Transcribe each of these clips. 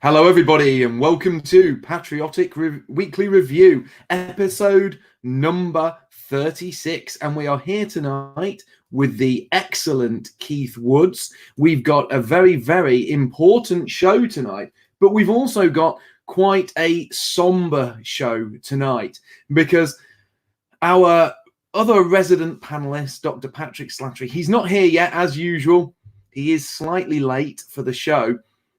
Hello, everybody, and welcome to Patriotic Weekly Review, episode number 36. And we are here tonight with the excellent Keith Woods. We've got a very, very important show tonight, but we've also got quite a somber show tonight because our other resident panelist, Dr. Patrick Slattery, he's not here yet, as usual. He is slightly late for the show.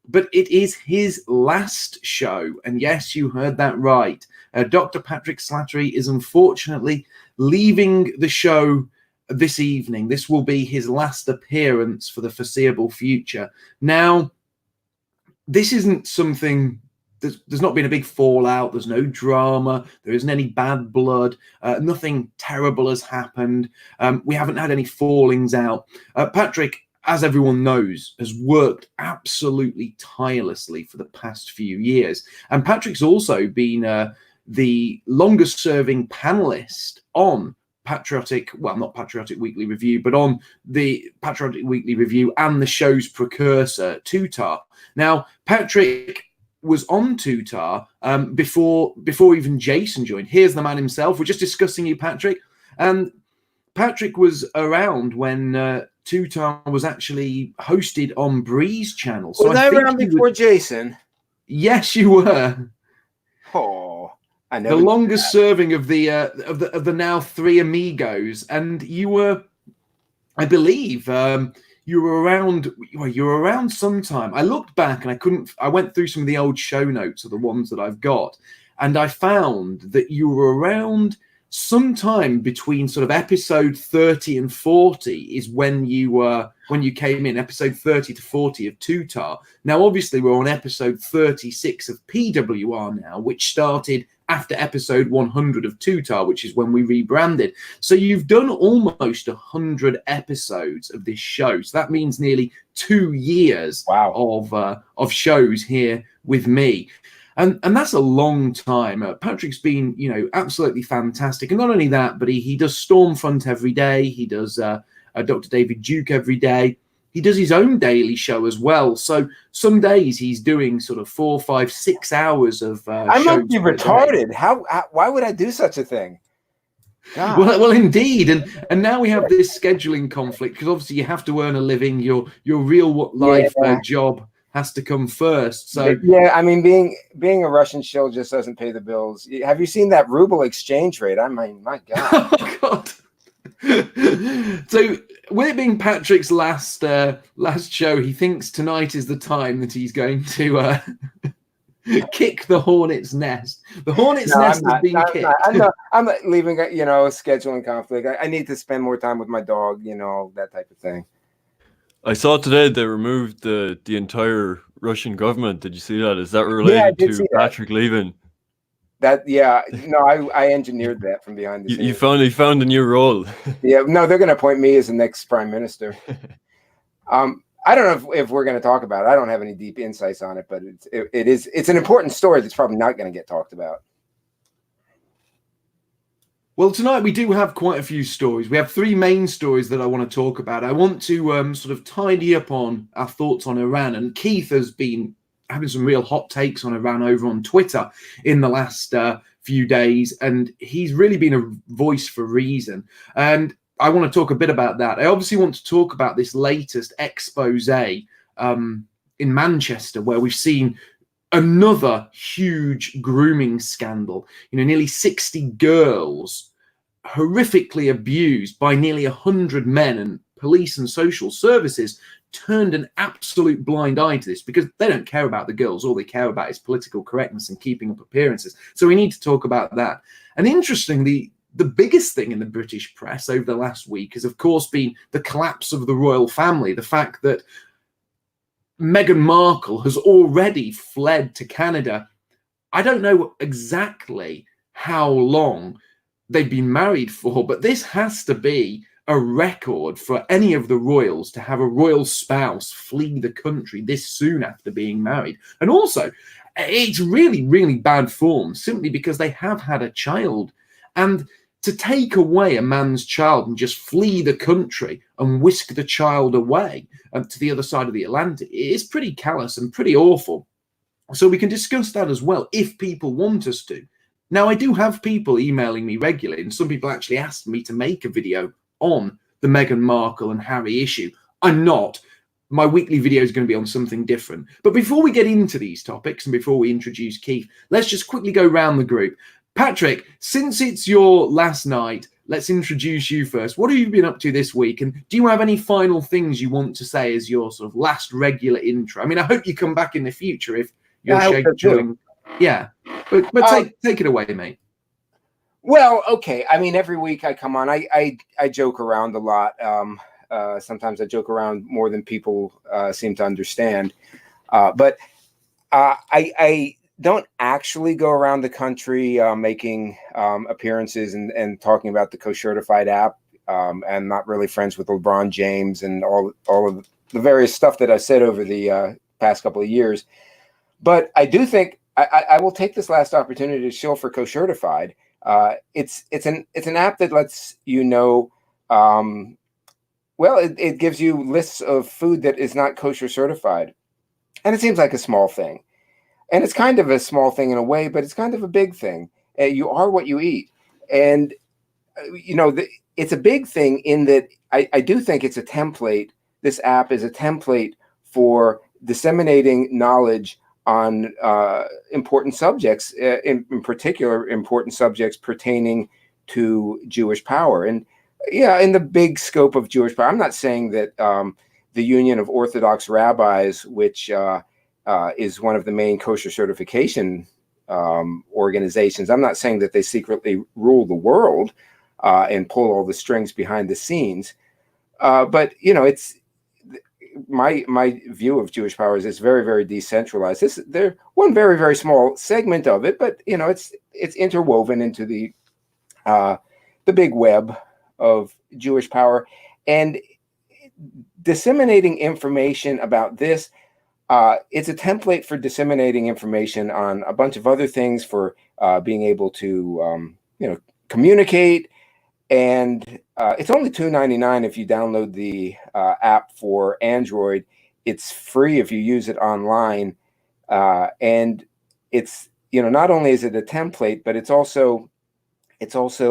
But it is his last show. And yes, you heard that right. Dr. Patrick Slattery is unfortunately leaving the show this evening. This will be his last appearance for the foreseeable future. Now, this isn't something, there's not been a big fallout. There's no drama. There isn't any bad blood. Nothing terrible has happened. We haven't had any fallings out. Patrick, as everyone knows, has worked absolutely tirelessly for the past few years. And Patrick's also been the longest serving panelist on not Patriotic Weekly Review, but on the Patriotic Weekly Review and the show's precursor, Tutar. Now, Patrick was on Tutar before even Jason joined. Here's the man himself. We're just discussing you, Patrick. And Patrick was around when Tutar was actually hosted on Bree's channel. So was I around before Jason? Yes, you were. Oh, I know. The longest serving of the now three amigos, and you were, I believe, you were around. Well, you were around sometime. I looked back and I went through some of the old show notes of the ones that I've got, and I found that you were around sometime between sort of episode 30 and 40 is when you came in, episode 30 to 40 of Tutar. Now, obviously, we're on episode 36 of PWR now, which started after episode 100 of Tutar, which is when we rebranded. So you've done almost 100 episodes of this show. So that means nearly 2 years of shows here with me. And that's a long time. Patrick's been, absolutely fantastic. And not only that, but he does Stormfront every day. He does Dr. David Duke every day. He does his own daily show as well. So some days he's doing sort of 4, 5, 6 hours of I must be retarded. How? Why would I do such a thing? Well, indeed, and now we have this scheduling conflict because obviously you have to earn a living. Your real life job has to come first. So yeah, I mean, being a Russian shill just doesn't pay the bills. Have you seen that ruble exchange rate? I mean, my God. Oh God. So with it being Patrick's last show, he thinks tonight is the time that he's going to kick the hornet's nest. The hornet's nest has been kicked. I'm leaving, a scheduling conflict. I need to spend more time with my dog, that type of thing. I saw today they removed the entire Russian government. Did you see that? Is that related to Patrick leaving? I engineered that from behind the scenes. You found a new role. Yeah, no, they're going to appoint me as the next prime minister. I don't know if we're going to talk about it. I don't have any deep insights on it, but it's an important story that's probably not going to get talked about. Well, tonight we do have quite a few stories. We have 3 main stories that I want to talk about. I want to sort of tidy up on our thoughts on Iran. And Keith has been having some real hot takes on Iran over on Twitter in the last few days. And he's really been a voice for reason. And I want to talk a bit about that. I obviously want to talk about this latest expose in Manchester, where we've seen another huge grooming scandal. Nearly 60 girls horrifically abused by nearly 100 men, and police and social services turned an absolute blind eye to this because they don't care about the girls. All they care about is political correctness and keeping up appearances. So we need to talk about that. And interestingly, the biggest thing in the British press over the last week has, of course, been the collapse of the royal family, the fact that Meghan Markle has already fled to Canada. I don't know exactly how long they've been married for, but this has to be a record for any of the royals to have a royal spouse flee the country this soon after being married. And also, it's really, really bad form simply because they have had a child. And to take away a man's child and just flee the country and whisk the child away to the other side of the Atlantic is pretty callous and pretty awful. So we can discuss that as well if people want us to. Now, I do have people emailing me regularly, and some people actually asked me to make a video on the Meghan Markle and Harry issue. I'm not. My weekly video is going to be on something different. But before we get into these topics and before we introduce Keith, let's just quickly go around the group. Patrick, since it's your last night, let's introduce you first. What have you been up to this week? And do you have any final things you want to say as your sort of last regular intro? I mean, I hope you come back in the future if you're scheduling. Yeah, but take it away, mate. Well, okay. I mean, every week I come on, I joke around a lot. Sometimes I joke around more than people seem to understand. But I don't actually go around the country making appearances and talking about the Co-Certified app. I'm not really friends with LeBron James and all of the various stuff that I've said over the past couple of years. But I do think I will take this last opportunity to show for Co-Certified. It's an app that lets you know. Well, it gives you lists of food that is not kosher certified, and it seems like a small thing, and it's kind of a small thing in a way, but it's kind of a big thing. You are what you eat, and it's a big thing in that I do think it's a template. This app is a template for disseminating knowledge on important subjects, in particular, important subjects pertaining to Jewish power. And yeah, in the big scope of Jewish power, I'm not saying that the Union of Orthodox Rabbis, which is one of the main kosher certification organizations, I'm not saying that they secretly rule the world and pull all the strings behind the scenes. But, it's my view of Jewish power is it's very, very decentralized. They're one very, very small segment of it, but it's interwoven into the big web of Jewish power, and disseminating information about this. It's a template for disseminating information on a bunch of other things, for being able to communicate. And it's only $2.99 if you download the app for Android. It's free if you use it online, and it's not only is it a template, but it's also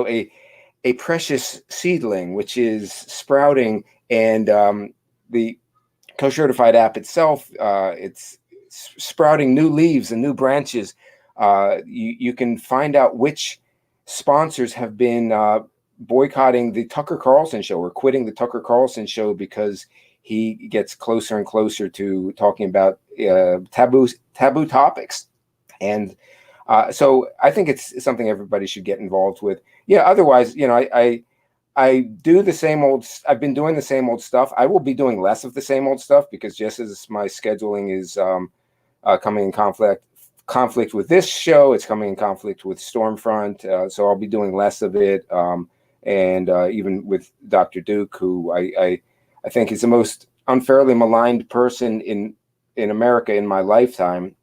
a precious seedling which is sprouting. And the Co-Certified app itself, it's sprouting new leaves and new branches. You can find out which sponsors have been boycotting the Tucker Carlson show or quitting the Tucker Carlson show because he gets closer and closer to talking about taboo topics. And so I think it's something everybody should get involved with. Yeah. Otherwise, I do the same old. I've been doing the same old stuff. I will be doing less of the same old stuff because just as my scheduling is coming in conflict with this show, it's coming in conflict with Stormfront. So I'll be doing less of it. And even with Dr. Duke, who I think is the most unfairly maligned person in America in my lifetime.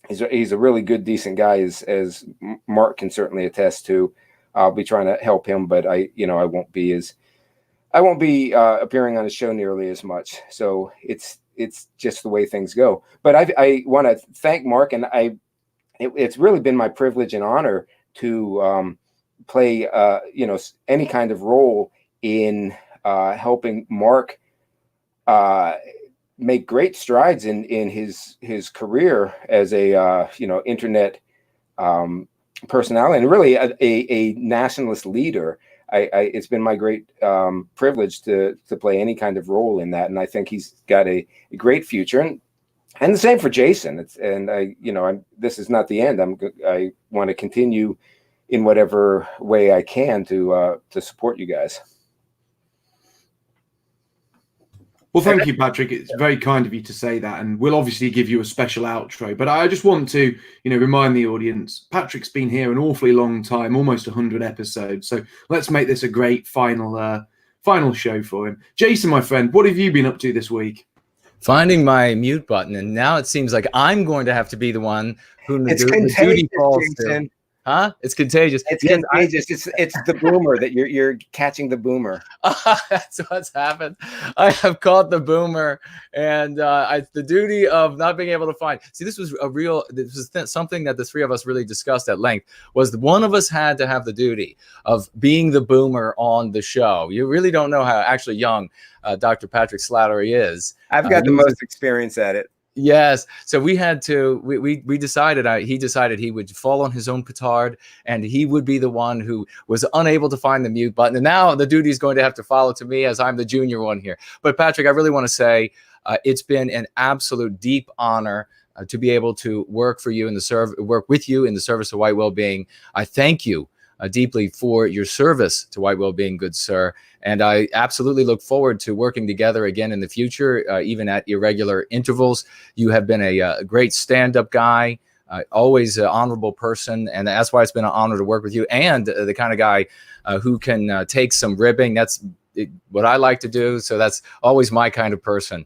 He's a really good, decent guy, as Mark can certainly attest to. I'll be trying to help him, but I won't be appearing on his show nearly as much. So it's just the way things go. But I want to thank Mark, and it's really been my privilege and honor to play any kind of role in helping Mark make great strides in his career as a internet personality, and really a nationalist leader. It's been my great privilege to play any kind of role in that, and I think he's got a great future. And the same for Jason. This is not the end. I want to continue in whatever way I can to support you guys. Well, thank you, Patrick. It's very kind of you to say that, and we'll obviously give you a special outro. But I just want to, remind the audience, Patrick's been here an awfully long time, almost 100 episodes. So let's make this a great final show for him. Jason, my friend, what have you been up to this week? Finding my mute button, and now it seems like I'm going to have to be the one who the duty falls to. Huh? It's contagious. It's Yes, contagious. It's the boomer that you're catching the boomer. That's what's happened. I have caught the boomer, and the duty of not being able to find. See, this was something that the three of us really discussed at length. Was one of us had to have the duty of being the boomer on the show. You really don't know how actually young Dr. Patrick Slattery is. I've got the most experience at it. Yes. So we had to, we decided, he decided he would fall on his own petard and he would be the one who was unable to find the mute button. And now the duty is going to have to follow to me as I'm the junior one here. But Patrick, I really want to say it's been an absolute deep honor to be able to work for you work with you in the service of white well-being. I thank you deeply for your service to white well-being, good sir. And I absolutely look forward to working together again in the future, even at irregular intervals. You have been a great stand-up guy, always an honorable person, and that's why it's been an honor to work with you, and the kind of guy who can take some ribbing. That's what I like to do, so that's always my kind of person.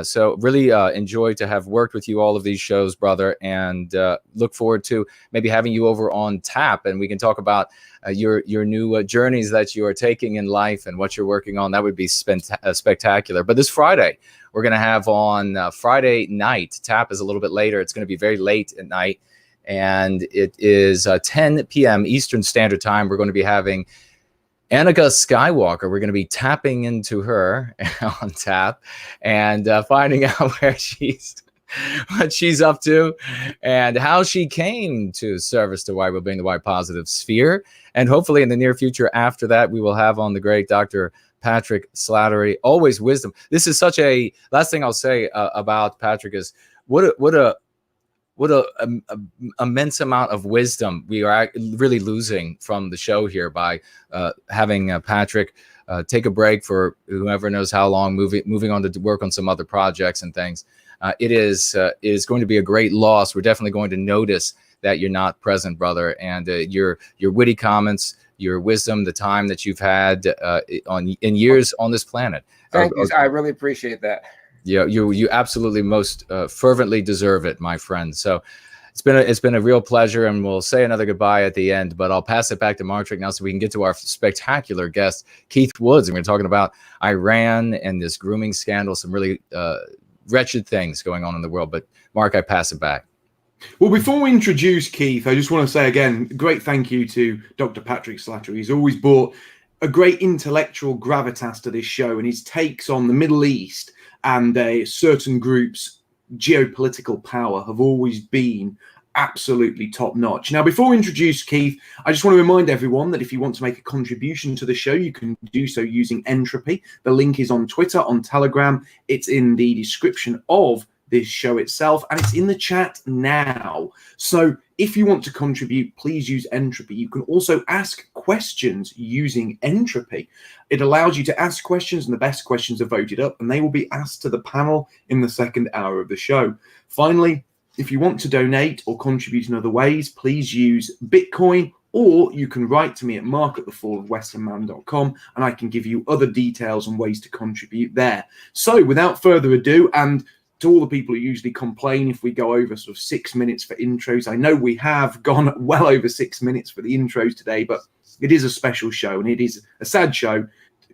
So really enjoyed to have worked with you all of these shows, brother, and look forward to maybe having you over on tap, and we can talk about your new journeys that you are taking in life and what you're working on. That would be spectacular. But this Friday, we're going to have on Friday night. Tap is a little bit later. It's going to be very late at night, and it is 10 p.m. Eastern Standard Time. We're going to be having Annika Skywalker. We're going to be tapping into her on tap and finding out what she's up to and how she came to service to white well-being, the white positive sphere. And hopefully in the near future after that, we will have on the great Dr. Patrick Slattery. Always wisdom. This is such a, last thing I'll say about Patrick is what a immense amount of wisdom we are really losing from the show here by having Patrick take a break for whoever knows how long, moving on to work on some other projects and things. It is going to be a great loss. We're definitely going to notice that you're not present, brother, and your witty comments, your wisdom, the time that you've had in years on this planet. Thank you. I really appreciate that. Yeah, you absolutely most fervently deserve it, my friend. So it's been a real pleasure, and we'll say another goodbye at the end, but I'll pass it back to Martrick now so we can get to our spectacular guest, Keith Woods. And we're talking about Iran and this grooming scandal, some really wretched things going on in the world. But Mark, I pass it back. Well, before we introduce Keith, I just want to say again, great thank you to Dr. Patrick Slattery. He's always brought a great intellectual gravitas to this show, and his takes on the Middle East and certain groups' geopolitical power have always been absolutely top notch. Now, before we introduce Keith, I just want to remind everyone that if you want to make a contribution to the show, you can do so using Entropy. The link is on Twitter, on Telegram. It's in the description of this show itself, and it's in the chat now. So if you want to contribute, please use Entropy. You can also ask questions using Entropy. It allows you to ask questions, and the best questions are voted up, and they will be asked to the panel in the second hour of the show. Finally, if you want to donate or contribute in other ways, please use Bitcoin, or you can write to me at mark@thefallofwesternman.com, and I can give you other details and ways to contribute there. So without further ado, and to all the people who usually complain if we go over sort of 6 minutes for intros, I know we have gone well over 6 minutes for the intros today, but it is a special show, and it is a sad show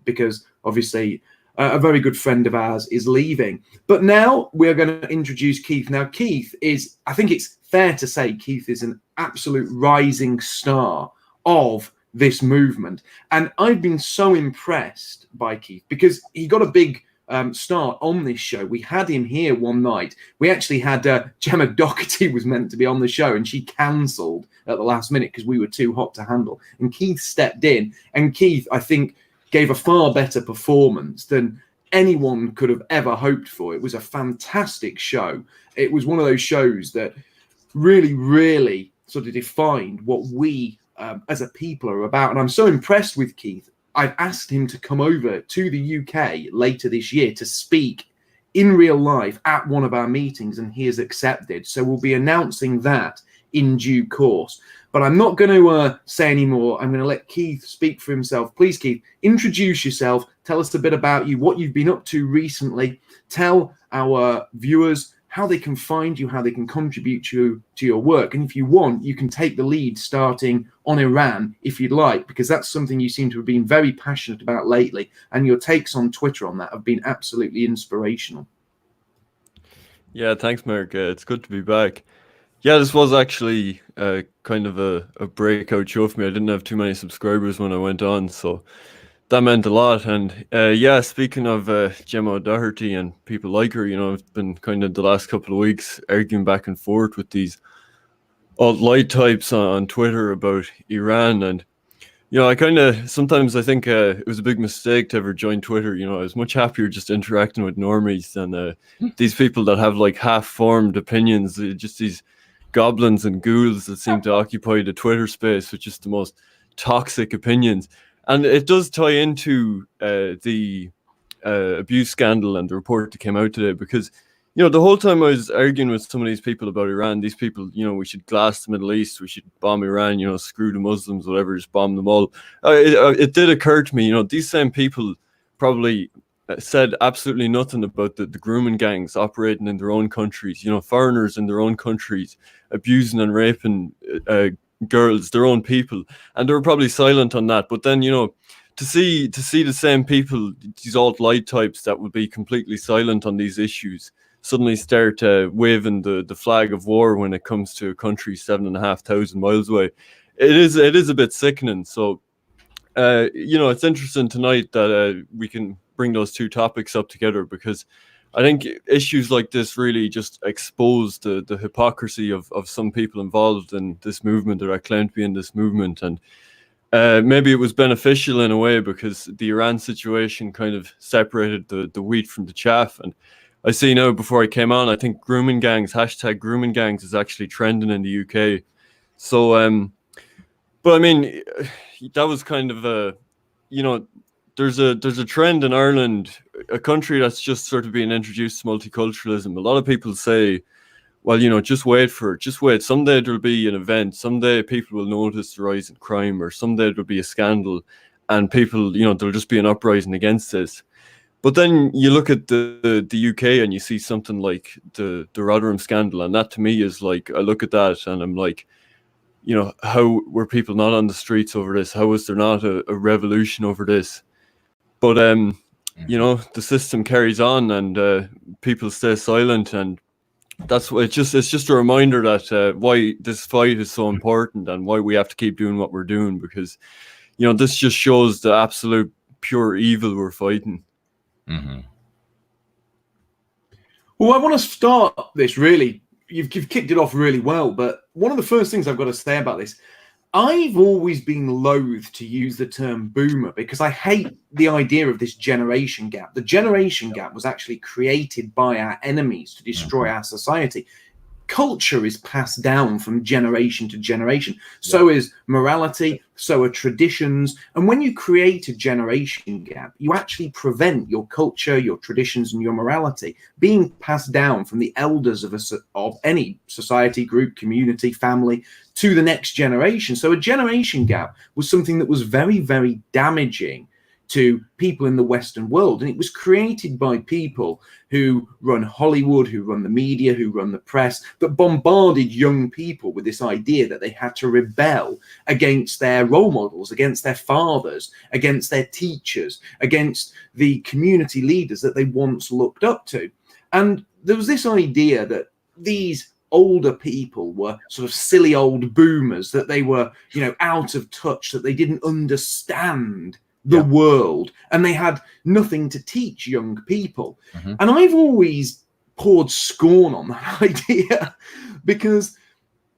because obviously a very good friend of ours is leaving. But now we're going to introduce Keith. Now, Keith is, I think it's fair to say, Keith is an absolute rising star of this movement. And I've been so impressed by Keith because he got a big start on this show. We had him here one night. We actually had Gemma Doherty was meant to be on the show, and she cancelled at the last minute because we were too hot to handle. And Keith stepped in, and Keith, I think, gave a far better performance than anyone could have ever hoped for. It was a fantastic show. It was one of those shows that really, really sort of defined what we as a people are about. And I'm so impressed with Keith. I've asked him to come over to the UK later this year to speak in real life at one of our meetings, and he has accepted. So we'll be announcing that in due course. But I'm not going to say any more. I'm going to let Keith speak for himself. Please, Keith, introduce yourself. Tell us a bit about you, what you've been up to recently. Tell our viewers how they can find you, how they can contribute to your work. And if you want, you can take the lead starting on Iran if you'd like, because that's something you seem to have been very passionate about lately. And your takes on Twitter on that have been absolutely inspirational. Yeah, thanks, Mark. It's good to be back. Yeah, this was actually kind of a breakout show for me. I didn't have too many subscribers when I went on, so that meant a lot. And yeah, speaking of Gemma O'Doherty and people like her, I've been kind of the last couple of weeks arguing back and forth with these alt-light types on Twitter about Iran. And, I kind of, sometimes I think it was a big mistake to ever join Twitter. I was much happier just interacting with normies than these people that have like half-formed opinions, just these goblins and ghouls that seem to occupy the Twitter space with just the most toxic opinions. And it does tie into the abuse scandal and the report that came out today, because, the whole time I was arguing with some of these people about Iran, these people, we should glass the Middle East, we should bomb Iran, screw the Muslims, whatever, just bomb them all. It did occur to me, these same people probably said absolutely nothing about the grooming gangs operating in their own countries, foreigners in their own countries abusing and raping girls, their own people, and they were probably silent on that. But then, to see the same people, these alt-light types that would be completely silent on these issues, suddenly start waving the flag of war when it comes to a country 7,500 miles away, it is a bit sickening. So it's interesting tonight that we can bring those two topics up together, because I think issues like this really just expose the hypocrisy of some people involved in this movement, or that claim to be in this movement. And maybe it was beneficial in a way, because the Iran situation kind of separated the wheat from the chaff. And I see now, before I came on, I think grooming gangs, hashtag grooming gangs, is actually trending in the UK. So, but I mean, that was kind of a, there's a trend in Ireland, a country that's just sort of being introduced to multiculturalism. A lot of people say, well, just wait for it. Just wait. Someday there'll be an event. Someday people will notice the rise in crime, or someday there'll be a scandal, and people, there'll just be an uprising against this. But then you look at the UK and you see something like the Rotherham scandal, and that to me is like, I look at that and I'm like, how were people not on the streets over this? How was there not a revolution over this? But the system carries on, and people stay silent, and that's what it's just a reminder that why this fight is so important, and why we have to keep doing what we're doing, because this just shows the absolute pure evil we're fighting. Mm-hmm. Well, I want to start this really. You've kicked it off really well, but one of the first things I've got to say about this, I've always been loath to use the term boomer, because I hate the idea of this generation gap. The generation gap was actually created by our enemies to destroy our society. Culture is passed down from generation to generation. So is morality, so are traditions. And when you create a generation gap, you actually prevent your culture, your traditions, and your morality being passed down from the elders of any society, group, community, family to the next generation. So a generation gap was something that was very, very damaging to people in the Western world. And it was created by people who run Hollywood, who run the media, who run the press, that bombarded young people with this idea that they had to rebel against their role models, against their fathers, against their teachers, against the community leaders that they once looked up to. And there was this idea that these older people were sort of silly old boomers, that they were, out of touch, that they didn't understand the world, and they had nothing to teach young people. And I've always poured scorn on that idea, because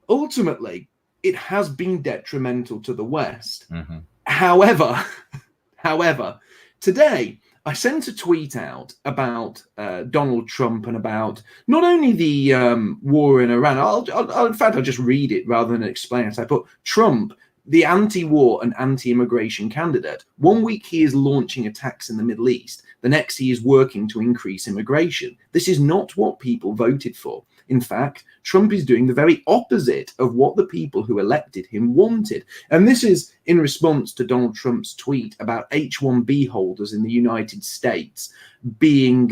ultimately it has been detrimental to the West. However, today I sent a tweet out about Donald Trump and about not only the war in Iran. I'll in fact, I'll just read it rather than explain it. I put Trump, the anti-war and anti-immigration candidate. 1 week he is launching attacks in the Middle East. The next he is working to increase immigration. This is not what people voted for. In fact, Trump is doing the very opposite of what the people who elected him wanted. And this is in response to Donald Trump's tweet about H-1B holders in the United States being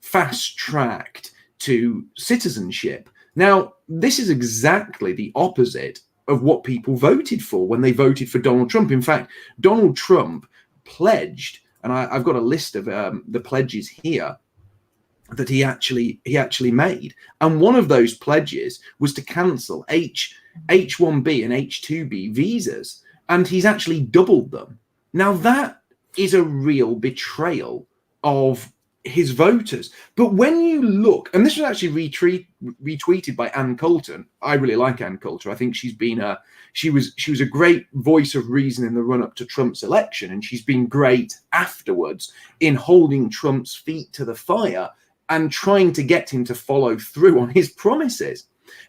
fast-tracked to citizenship. Now, this is exactly the opposite of what people voted for when they voted for Donald Trump. In fact, Donald Trump pledged, and I've got a list of the pledges here that he actually made, and one of those pledges was to cancel H-1B and H-2B visas, and he's actually doubled them. Now that is a real betrayal of his voters. But when you look, and this was actually retweeted by Ann Coulter. I really like Ann Coulter. I think she's been she was a great voice of reason in the run up to Trump's election, and she's been great afterwards in holding Trump's feet to the fire and trying to get him to follow through on his promises.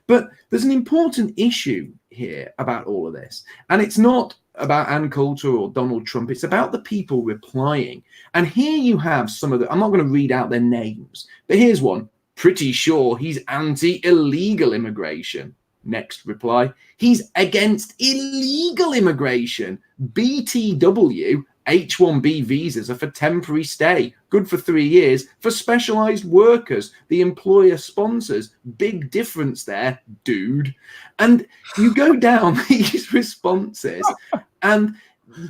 But there's an important issue here about all of this, and it's not about Ann Coulter or Donald Trump. It's about the people replying. And here you have some of the, I'm not going to read out their names, but here's one. Pretty sure he's anti-illegal immigration. Next reply. He's against illegal immigration. BTW, H-1B visas are for temporary stay, good for 3 years, for specialized workers, the employer sponsors. Big difference there, dude. And you go down these responses, and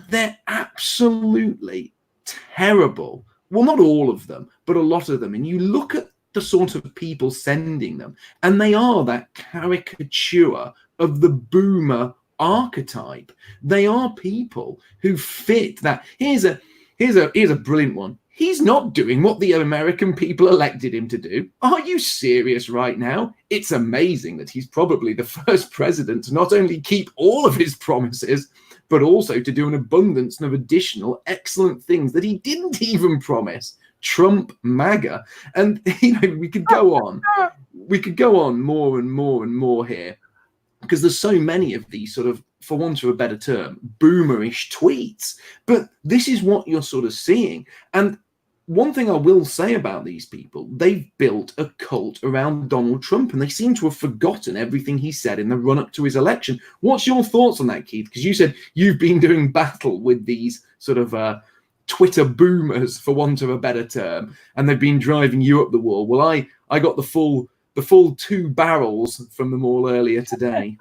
they're absolutely terrible. Well, not all of them, but a lot of them. And you look at the sort of people sending them, and they are that caricature of the boomer archetype. They are people who fit that. Here's a brilliant one. He's not doing what the American people elected him to do. Are you serious right now? It's amazing that he's probably the first president to not only keep all of his promises, but also to do an abundance of additional excellent things that he didn't even promise. Trump MAGA. And we could go on. We could go on more and more and more here, because there's so many of these sort of, for want of a better term, boomerish tweets. But this is what you're sort of seeing. And one thing I will say about these people, they've built a cult around Donald Trump, and they seem to have forgotten everything he said in the run-up to his election. What's your thoughts on that, Keith? Because you said you've been doing battle with these sort of Twitter boomers, for want of a better term, and they've been driving you up the wall. Well, I got the full 2 barrels from them all earlier today.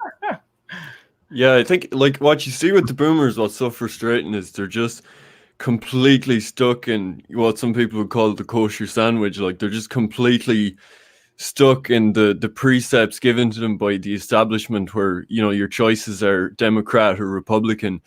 Yeah, I think like what you see with the boomers, what's so frustrating is they're just completely stuck in what some people would call the kosher sandwich. Like they're just completely stuck in the precepts given to them by the establishment, where your choices are Democrat or Republican.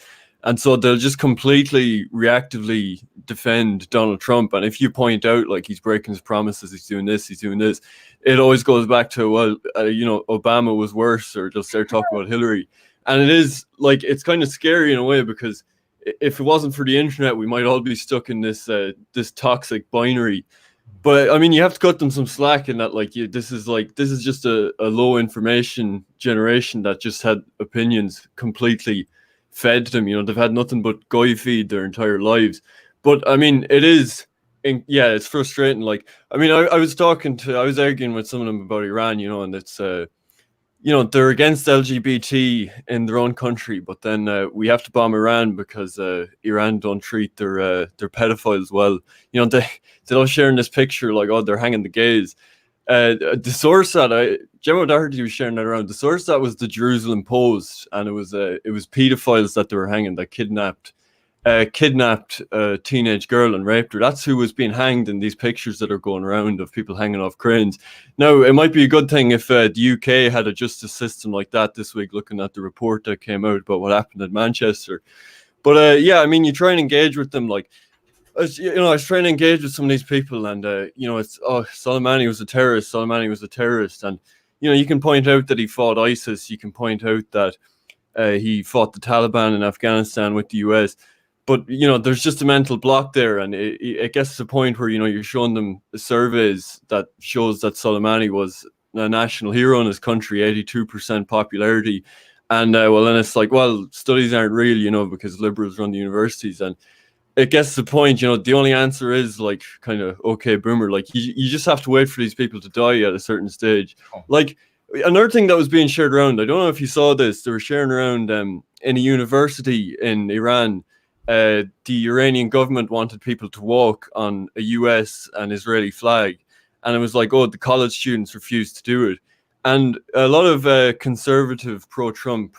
And so they'll just completely reactively defend Donald Trump. And if you point out, like, he's breaking his promises, he's doing this, it always goes back to, well, Obama was worse, or they'll start talking about Hillary. And it is, like, it's kind of scary in a way, because if it wasn't for the internet, we might all be stuck in this toxic binary. But, I mean, you have to cut them some slack in that, like, this is just a low information generation that just had opinions completely fed them. They've had nothing but guy feed their entire lives. But I mean, it's frustrating. Like, I mean, I was arguing with some of them about Iran, and it's they're against LGBT in their own country, but then we have to bomb Iran because Iran don't treat their pedophiles well. They love sharing this picture, like, oh, they're hanging the gays. The source that Gemma Doherty was sharing that around. The source that was the Jerusalem Post, and it was pedophiles that they were hanging, that kidnapped a teenage girl and raped her. That's who was being hanged in these pictures that are going around of people hanging off cranes. Now, it might be a good thing if the UK had a justice system like that this week, looking at the report that came out about what happened in Manchester. But yeah, I mean, you try and engage with them, like, I was trying to engage with some of these people, and it's, Soleimani was a terrorist, and you can point out that he fought ISIS, you can point out that he fought the Taliban in Afghanistan with the US, but there's just a mental block there, and it gets to the point where you're showing them surveys that shows that Soleimani was a national hero in his country, 82% popularity, and well, then it's like, well, studies aren't real, because liberals run the universities. And it gets to the point, the only answer is, like, kind of, okay, boomer, like, you just have to wait for these people to die at a certain stage. Like, another thing that was being shared around, I don't know if you saw this, they were sharing around in a university in Iran, the Iranian government wanted people to walk on a US and Israeli flag, and it was like, oh, the college students refused to do it. And a lot of conservative pro-Trump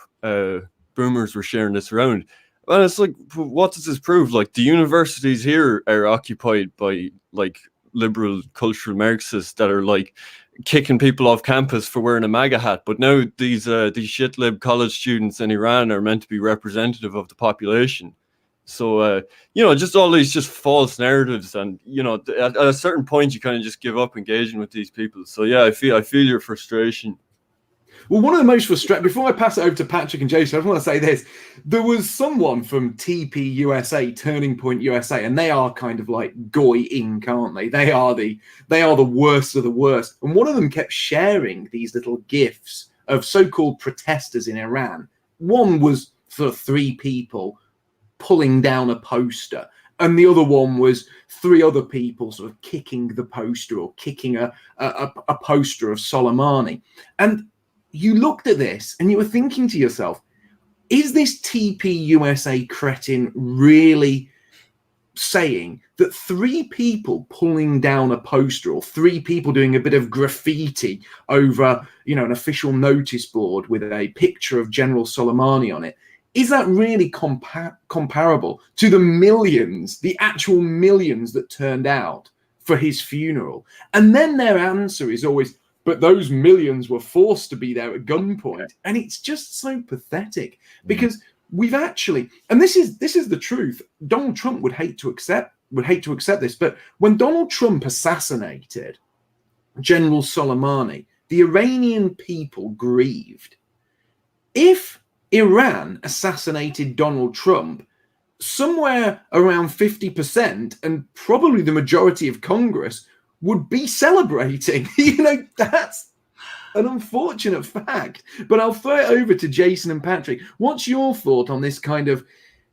boomers were sharing this around. Well, it's like, what does this prove? Like, the universities here are occupied by like liberal cultural Marxists that are like kicking people off campus for wearing a MAGA hat. But now these shit lib college students in Iran are meant to be representative of the population. So, just all these just false narratives. And, at a certain point, you kind of just give up engaging with these people. So, yeah, I feel your frustration. Well, one of the most frustrating, before I pass it over to Patrick and Jason, I just want to say this. There was someone from TP USA, Turning Point USA, and they are kind of like Goy Inc., aren't they? They are the worst of the worst. And one of them kept sharing these little GIFs of so-called protesters in Iran. One was sort of 3 people pulling down a poster, and the other one was 3 other people sort of kicking the poster or kicking a poster of Soleimani. And you looked at this and you were thinking to yourself, is this TP USA cretin really saying that 3 people pulling down a poster or 3 people doing a bit of graffiti over, an official notice board with a picture of General Soleimani on it, is that really comparable to the millions, the actual millions that turned out for his funeral? And then their answer is always, but those millions were forced to be there at gunpoint. And it's just so pathetic, because we've actually, and this is the truth, Donald Trump would hate to accept this, but when Donald Trump assassinated General Soleimani, the Iranian people grieved. If Iran assassinated Donald Trump, somewhere around 50% and probably the majority of Congress would be celebrating. That's an unfortunate fact. But I'll throw it over to Jason and Patrick. What's your thought on this kind of,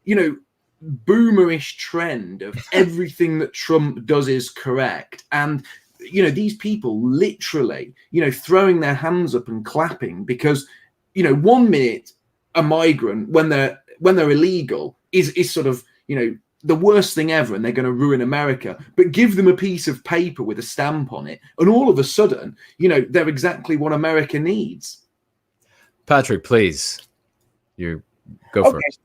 boomerish trend of everything that Trump does is correct? And, these people literally, throwing their hands up and clapping because, 1 minute a migrant, when they're illegal, is sort of, the worst thing ever, and they're going to ruin America. But give them a piece of paper with a stamp on it, and all of a sudden, they're exactly what America needs. Patrick, please, you go first.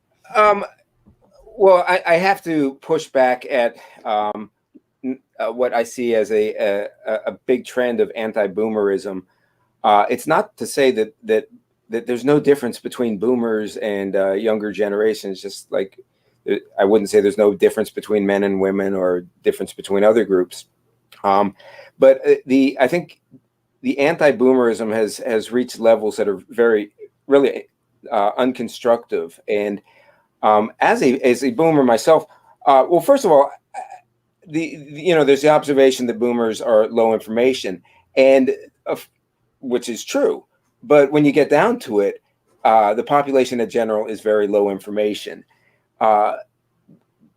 Well, I have to push back at what I see as a big trend of anti-boomerism. It's not to say that there's no difference between boomers and younger generations, just like I wouldn't say there's no difference between men and women or difference between other groups. But I think the anti-boomerism has reached levels that are really unconstructive. And as a boomer myself, well, first of all, there's the observation that boomers are low information, and which is true. But when you get down to it, the population in general is very low information.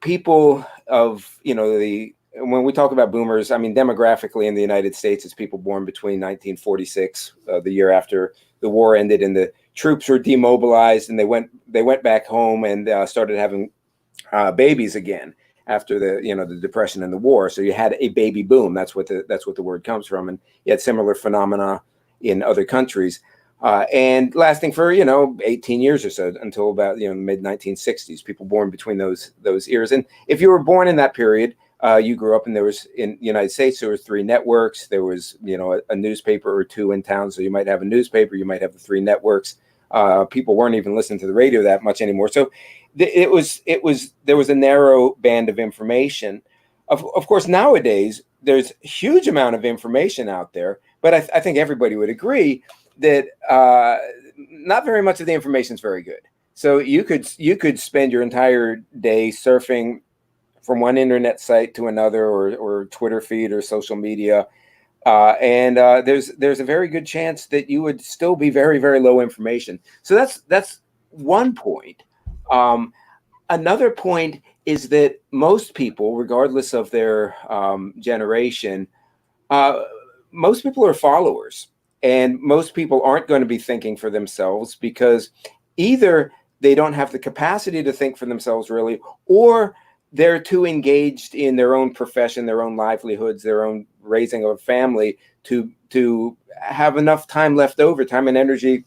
People of, when we talk about boomers, I mean, demographically in the United States, it's people born between 1946, the year after the war ended and the troops were demobilized, and they went back home and started having babies again after the Depression and the war. So you had a baby boom. That's what the word comes from. And you had similar phenomena in other countries. And lasting for 18 years or so until about the mid 1960s. People born between those eras, and if you were born in that period, you grew up, and there was in the United States there was 3 networks. There was a newspaper or 2 in town, so you might have a newspaper, you might have the 3 networks. People weren't even listening to the radio that much anymore. So there was a narrow band of information. Of course, nowadays there's a huge amount of information out there, but I think everybody would agree that not very much of the information is very good. So you could spend your entire day surfing from one internet site to another, or Twitter feed or social media, and there's a very good chance that you would still be very, very low information. So that's one point. Another point is that most people, regardless of their generation, most people are followers. And most people aren't going to be thinking for themselves, because either they don't have the capacity to think for themselves really, or they're too engaged in their own profession, their own livelihoods, their own raising of a family to have enough time left over, time and energy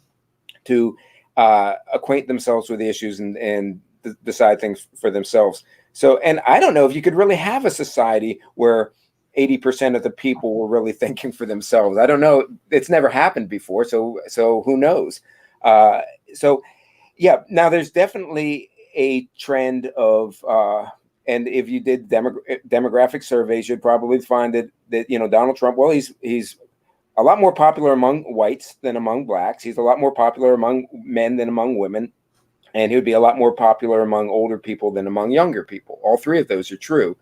to acquaint themselves with the issues and decide things for themselves. So, and I don't know if you could really have a society where 80% of the people were really thinking for themselves. I don't know. It's never happened before. So who knows? So yeah, now there's definitely a trend of, and if you did demographic surveys, you'd probably find that Donald Trump, well, he's a lot more popular among whites than among blacks. He's a lot more popular among men than among women. And he would be a lot more popular among older people than among younger people. All three of those are true.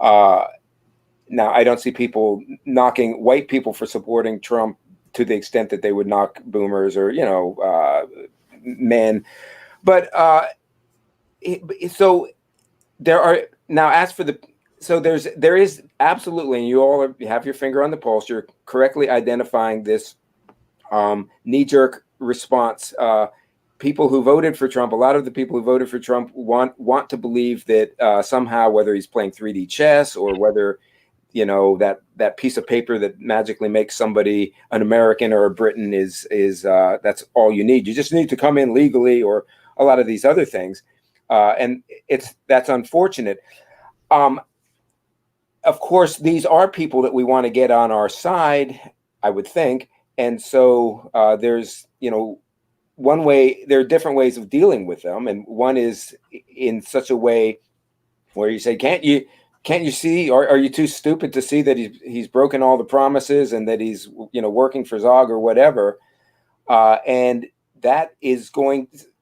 Now, I don't see people knocking white people for supporting Trump to the extent that they would knock boomers or, men. But so there are now, as for there is absolutely, and you all have your finger on the pulse, you're correctly identifying this knee-jerk response. People who voted for Trump, a lot of the people who voted for Trump want to believe that somehow, whether he's playing 3D chess or whether, that piece of paper that magically makes somebody an American or a Briton is that's all you need. You just need to come in legally, or a lot of these other things. And that's unfortunate. Of course, these are people that we want to get on our side, I would think. And so there's, one way, there are different ways of dealing with them. And one is in such a way where you say, can't you see, or are you too stupid to see that he's broken all the promises and that he's, working for Zog or whatever. And that is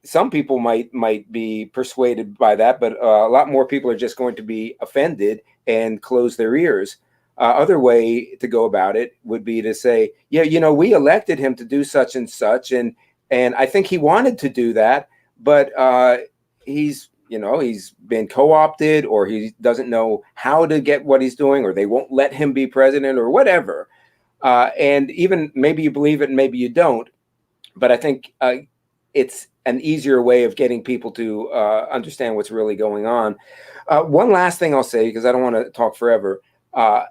some people might be persuaded by that, but a lot more people are just going to be offended and close their ears. Other way to go about it would be to say, yeah, we elected him to do such and such. And I think he wanted to do that, but he's been co-opted, or he doesn't know how to get what he's doing, or they won't let him be president or whatever. And even maybe you believe it and maybe you don't, but I think it's an easier way of getting people to understand what's really going on. One last thing I'll say, because I don't want to talk forever. The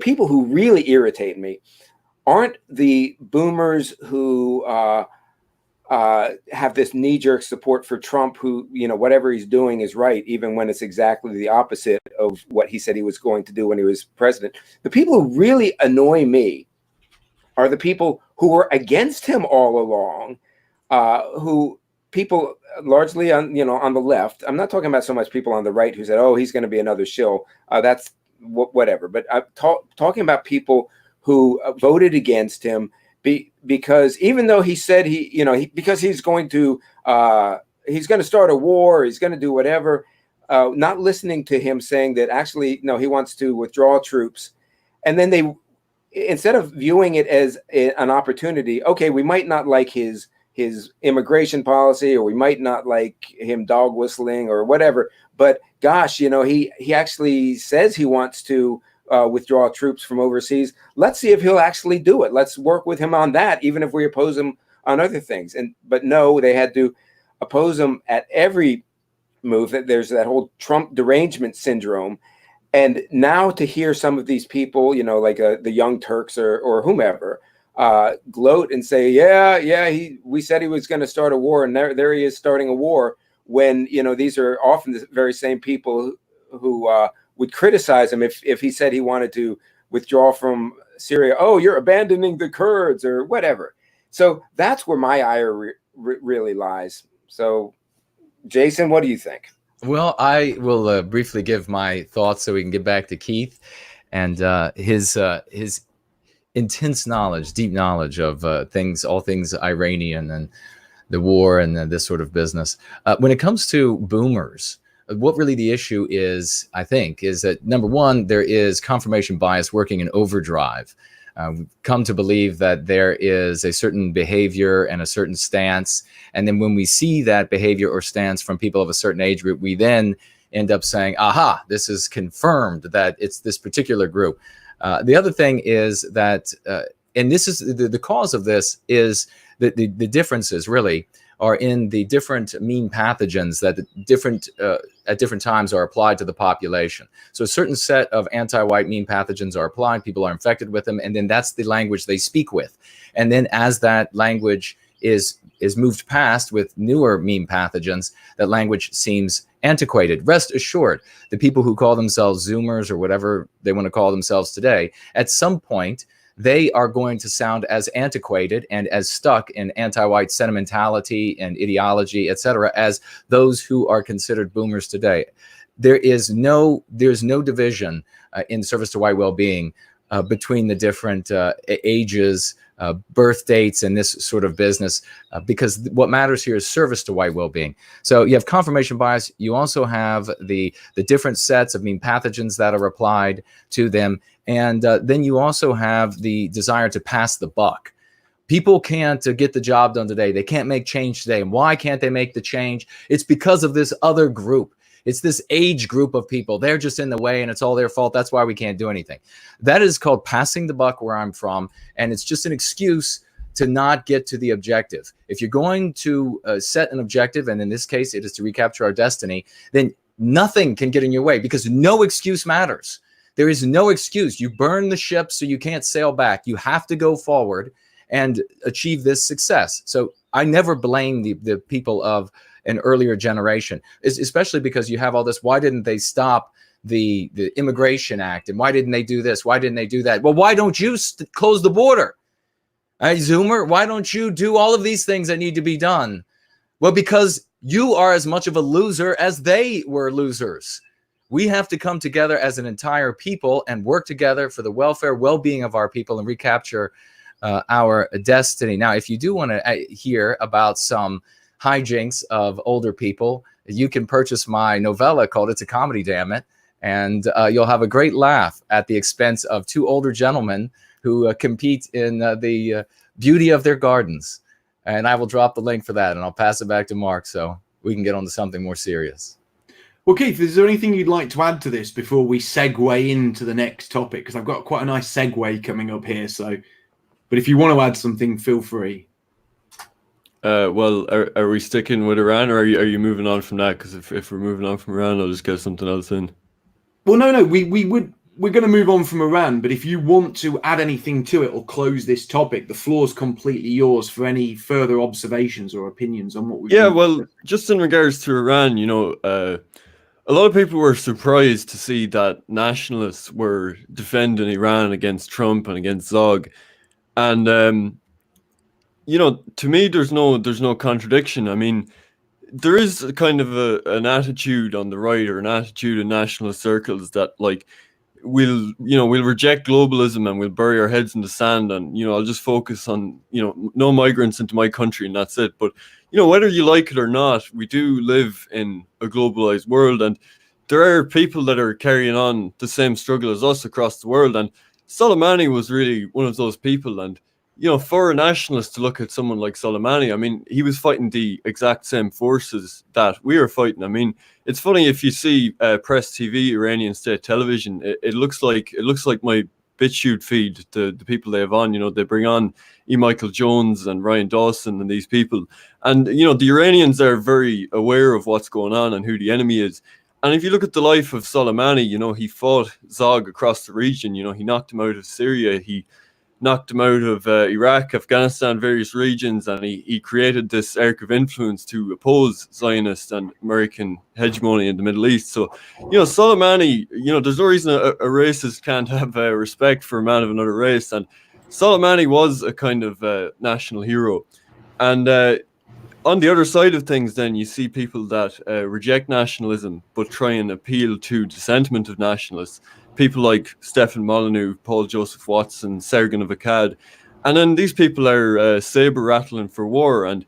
people who really irritate me aren't the boomers who have this knee-jerk support for Trump, who, whatever he's doing is right, even when it's exactly the opposite of what he said he was going to do when he was president. The people who really annoy me are the people who were against him all along, who people largely on the left. I'm not talking about so much people on the right who said, oh, he's going to be another shill. That's whatever. But I'm talking about people who voted against him because even though he said because he's going to start a war, he's going to do whatever, not listening to him saying that actually, no, he wants to withdraw troops. And then they, instead of viewing it as an opportunity, okay, we might not like his immigration policy, or we might not like him dog whistling or whatever, but gosh, he actually says he wants to withdraw troops from overseas. Let's see if he'll actually do it. Let's work with him on that, even if we oppose him on other things. But no, they had to oppose him at every move. There's that whole Trump derangement syndrome. And now to hear some of these people, like the Young Turks or whomever, gloat and say, we said he was going to start a war, and there he is starting a war, when these are often the very same people who would criticize him if he said he wanted to withdraw from Syria. Oh, you're abandoning the Kurds or whatever. So that's where my ire really lies. So, Jason, what do you think? Well, I will briefly give my thoughts so we can get back to Keith and his intense knowledge, deep knowledge of all things Iranian and the war and this sort of business. When it comes to boomers, what really the issue is, I think, is that number one, there is confirmation bias working in overdrive. We've come to believe that there is a certain behavior and a certain stance. And then when we see that behavior or stance from people of a certain age group, we then end up saying, aha, this is confirmed that it's this particular group. The other thing is that, and this is the cause of this, is the differences really are in the different meme pathogens that at different times are applied to the population. So a certain set of anti-white meme pathogens are applied, people are infected with them, and then that's the language they speak with. And then as that language is moved past with newer meme pathogens, that language seems antiquated. Rest assured, the people who call themselves Zoomers or whatever they want to call themselves today, at some point, they are going to sound as antiquated and as stuck in anti-white sentimentality and ideology, etc., as those who are considered boomers today. There's no division in service to white well-being between the different ages, birth dates, and this sort of business, because what matters here is service to white well-being. So you have confirmation bias. You also have the different sets of meme pathogens that are applied to them. And then you also have the desire to pass the buck. People can't get the job done today. They can't make change today. And why can't they make the change? It's because of this other group. It's this age group of people. They're just in the way and it's all their fault. That's why we can't do anything. That is called passing the buck where I'm from. And it's just an excuse to not get to the objective. If you're going to set an objective, and in this case, it is to recapture our destiny, then nothing can get in your way because no excuse matters. There is no excuse. You burn the ship so you can't sail back. You have to go forward and achieve this success. So I never blame the people of an earlier generation, especially because you have all this. Why didn't they stop the Immigration Act? And why didn't they do this? Why didn't they do that? Well, why don't you close the border? Zoomer, why don't you do all of these things that need to be done? Well, because you are as much of a loser as they were losers. We have to come together as an entire people and work together for the welfare, well-being of our people and recapture our destiny. Now, if you do want to hear about some hijinks of older people, you can purchase my novella called It's a Comedy, Damn It, and you'll have a great laugh at the expense of two older gentlemen who compete in the beauty of their gardens. And I will drop the link for that, and I'll pass it back to Mark so we can get on to something more serious. Well, Keith, is there anything you'd like to add to this before we segue into the next topic? Because I've got quite a nice segue coming up here. So, but if you want to add something, feel free. Well, are we sticking with Iran, or are you moving on from that? Because if we're moving on from Iran, I'll just get something else in. Well, no, we're going to move on from Iran. But if you want to add anything to it or close this topic, the floor's completely yours for any further observations or opinions on what we've. Yeah, well, just in regards to Iran, you know, a lot of people were surprised to see that nationalists were defending Iran against Trump and against Zog. And, you know, to me, there's no contradiction. I mean, there is a kind of an attitude on the right, or an attitude in nationalist circles that, like, we'll reject globalism and we'll bury our heads in the sand, and, you know, I'll just focus on, you know, no migrants into my country and that's it. But, you know, whether you like it or not, we do live in a globalized world, and there are people that are carrying on the same struggle as us across the world. And Soleimani was really one of those people. And, you know, for a nationalist to look at someone like Soleimani, I mean, he was fighting the exact same forces that we are fighting. I mean, it's funny, if you see Press TV, Iranian state television, it looks like my BitChute feed, the people they have on. You know, they bring on E. Michael Jones and Ryan Dawson and these people. And, you know, the Iranians are very aware of what's going on and who the enemy is. And if you look at the life of Soleimani, you know, he fought Zog across the region. You know, he knocked him out of Syria. He knocked him out of Iraq, Afghanistan, various regions, and he created this arc of influence to oppose Zionist and American hegemony in the Middle East. So, you know, Soleimani, you know, there's no reason a racist can't have respect for a man of another race. And Soleimani was a kind of national hero. And on the other side of things, then, you see people that reject nationalism but try and appeal to the sentiment of nationalists. People like Stefan Molyneux, Paul Joseph Watson, Sergen of Akkad. And then these people are saber rattling for war. And,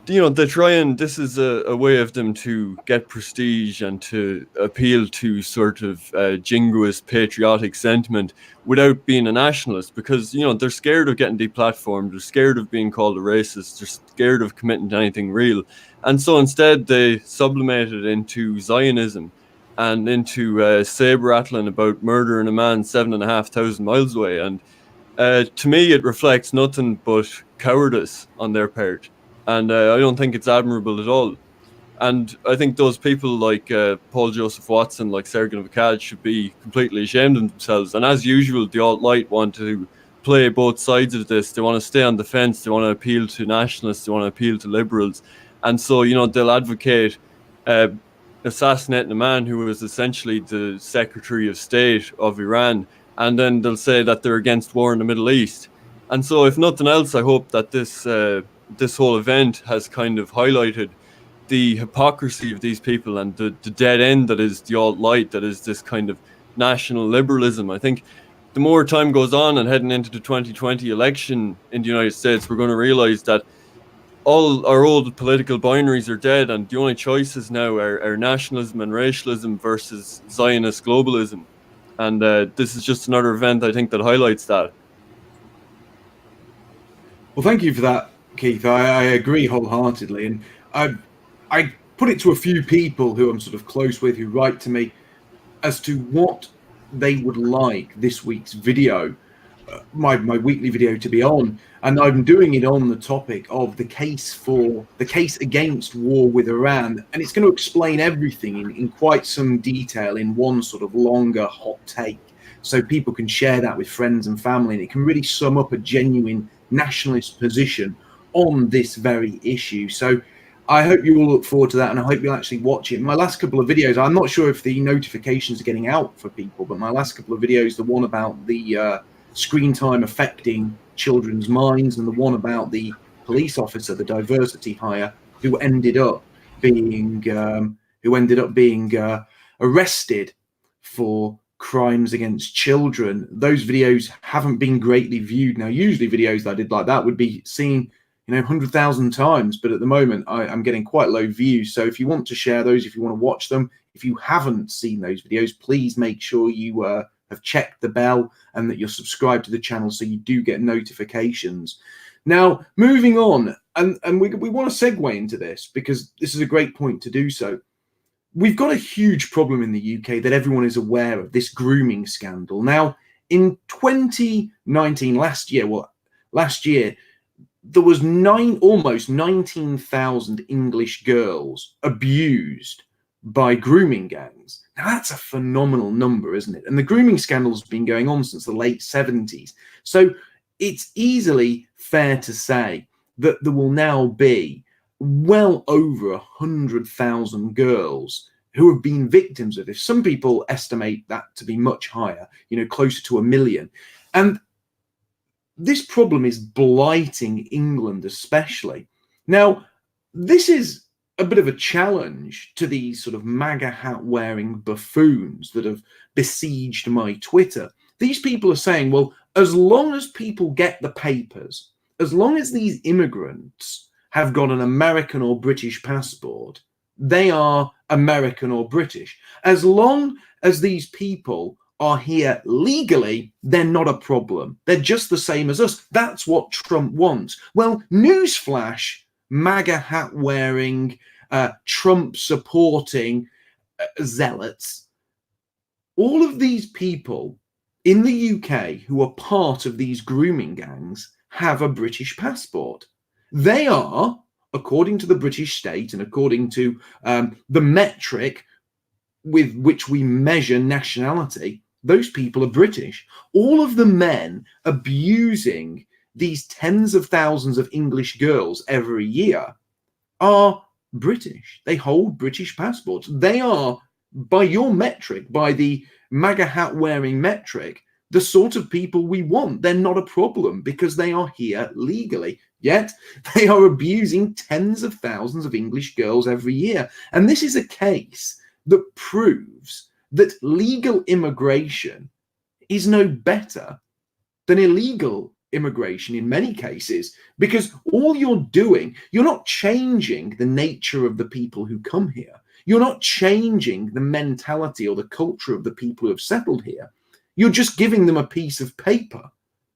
you know, they try, and this is a way of them to get prestige and to appeal to sort of jingoist patriotic sentiment without being a nationalist, because, you know, they're scared of getting deplatformed, they're scared of being called a racist, they're scared of committing to anything real. And so instead they sublimate it into Zionism and into saber rattling about murdering a man 7,500 miles away. And to me, it reflects nothing but cowardice on their part. And I don't think it's admirable at all. And I think those people like Paul Joseph Watson, like Sergen Vakad, should be completely ashamed of themselves. And as usual, the alt-right want to play both sides of this. They want to stay on the fence. They want to appeal to nationalists. They want to appeal to liberals. And so, they'll advocate assassinating a man who was essentially the Secretary of State of Iran. And then they'll say that they're against war in the Middle East. And so, if nothing else, I hope that this whole event has kind of highlighted the hypocrisy of these people and the dead end that is the alt-right, that is this kind of national liberalism. I think the more time goes on and heading into the 2020 election in the United States, we're going to realize that all our old political binaries are dead, and the only choices now are nationalism and racialism versus Zionist globalism. And this is just another event, I think, that highlights that. Well, thank you for that, Keith. I agree wholeheartedly. And I put it to a few people who I'm sort of close with, who write to me as to what they would like this week's video, my weekly video, to be on. And I'm doing it on the topic of the case against war with Iran. And it's going to explain everything in quite some detail in one sort of longer hot take, so people can share that with friends and family. And it can really sum up a genuine nationalist position on this very issue. So I hope you all look forward to that, and I hope you'll actually watch it. My last couple of videos, I'm not sure if the notifications are getting out for people, but my last couple of videos, the one about the screen time affecting children's minds, and the one about the police officer, the diversity hire, who ended up being arrested for crimes against children. Those videos haven't been greatly viewed. Now, usually videos that I did like that would be seen 100,000 times, but at the moment I'm getting quite low views. So if you want to share those, if you want to watch them, if you haven't seen those videos, please make sure you have checked the bell and that you're subscribed to the channel so you do get notifications. Now, moving on, and we want to segue into this because this is a great point to do so. We've got a huge problem in the UK that everyone is aware of, this grooming scandal. Now, in 2019, last year, there was almost 19,000 English girls abused by grooming gangs. Now, that's a phenomenal number, isn't it? And the grooming scandal's been going on since the late 70s. So it's easily fair to say that there will now be well over 100,000 girls who have been victims of this. Some people estimate that to be much higher, closer to 1 million. And this problem is blighting England especially. Now, this is a bit of a challenge to these sort of MAGA hat-wearing buffoons that have besieged my Twitter. These people are saying, well, as long as people get the papers, as long as these immigrants have got an American or British passport, they are American or British. As long as these people are here legally, they're not a problem. They're just the same as us. That's what Trump wants. Well, newsflash, MAGA hat-wearing, Trump-supporting zealots, all of these people in the UK who are part of these grooming gangs have a British passport. They are, according to the British state and according to the metric with which we measure nationality, those people are British. All of the men abusing these tens of thousands of English girls every year are British. They hold British passports. They are, by your metric, by the MAGA hat-wearing metric, the sort of people we want. They're not a problem because they are here legally. Yet they are abusing tens of thousands of English girls every year. And this is a case that proves that legal immigration is no better than illegal immigration in many cases, because all you're doing, you're not changing the nature of the people who come here. You're not changing the mentality or the culture of the people who have settled here. You're just giving them a piece of paper.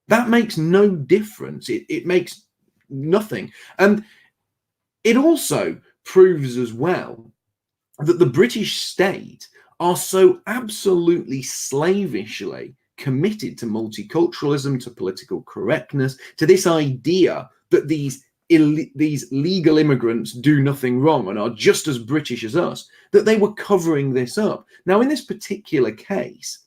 That makes no difference. It makes nothing. And it also proves as well that the British state are so absolutely slavishly committed to multiculturalism, to political correctness, to this idea that these these legal immigrants do nothing wrong and are just as British as us, that they were covering this up. Now, in this particular case,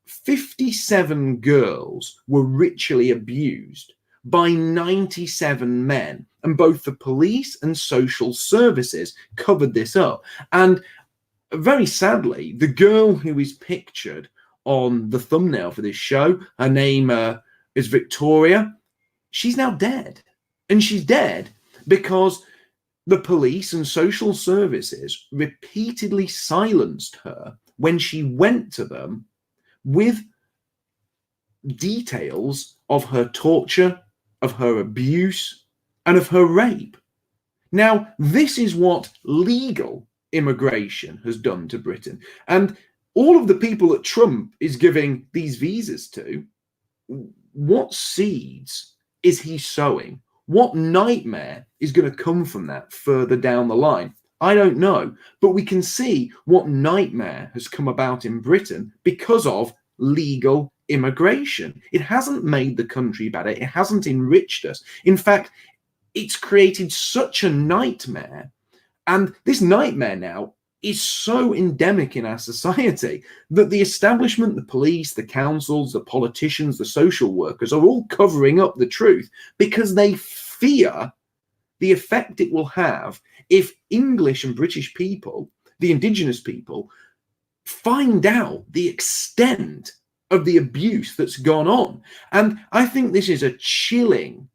57 girls were ritually abused by 97 men, and both the police and social services covered this up. And very sadly, the girl who is pictured on the thumbnail for this show, her name is Victoria, she's now dead. And she's dead because the police and social services repeatedly silenced her when she went to them with details of her torture, of her abuse, and of her rape. Now, this is what legal immigration has done to Britain. And all of the people that Trump is giving these visas to, what seeds is he sowing? What nightmare is going to come from that further down the line? I don't know, but we can see what nightmare has come about in Britain because of legal immigration. It hasn't made the country better. It hasn't enriched us. In fact, it's created such a nightmare. And this nightmare now is so endemic in our society that the establishment, the police, the councils, the politicians, the social workers are all covering up the truth because they fear the effect it will have if English and British people, the indigenous people, find out the extent of the abuse that's gone on. And I think this is a chilling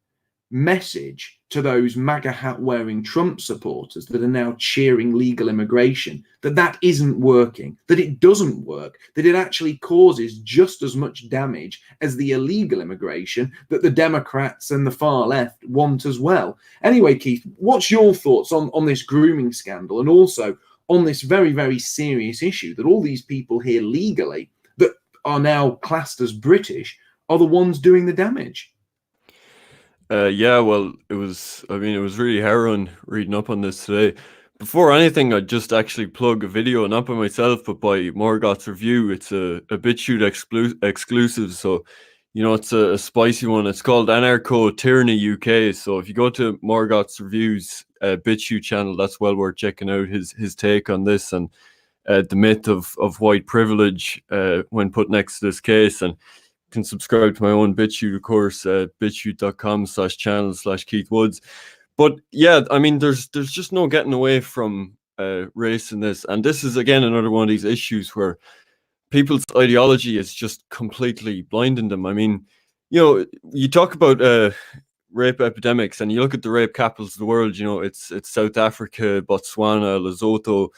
message to those MAGA hat wearing Trump supporters that are now cheering legal immigration, that isn't working, that it doesn't work, that it actually causes just as much damage as the illegal immigration that the Democrats and the far left want as well. Anyway, Keith, what's your thoughts on this grooming scandal and also on this very, very serious issue that all these people here legally that are now classed as British are the ones doing the damage? Yeah, well, it was really harrowing reading up on this today. Before anything, I'd just actually plug a video, not by myself, but by Morgoth's Review. It's a BitChute exclusive, so, it's a spicy one. It's called Anarcho Tyranny UK. So if you go to Morgoth's Review's BitChute channel, that's well worth checking out his take on this and the myth of white privilege when put next to this case. And can subscribe to my own BitChute, of course, bitchute.com/channel/Keith Woods. But yeah, I mean, there's just no getting away from race in this. And this is, again, another one of these issues where people's ideology is just completely blinding them. I mean, you talk about rape epidemics and you look at the rape capitals of the world, it's South Africa, Botswana, Lesotho,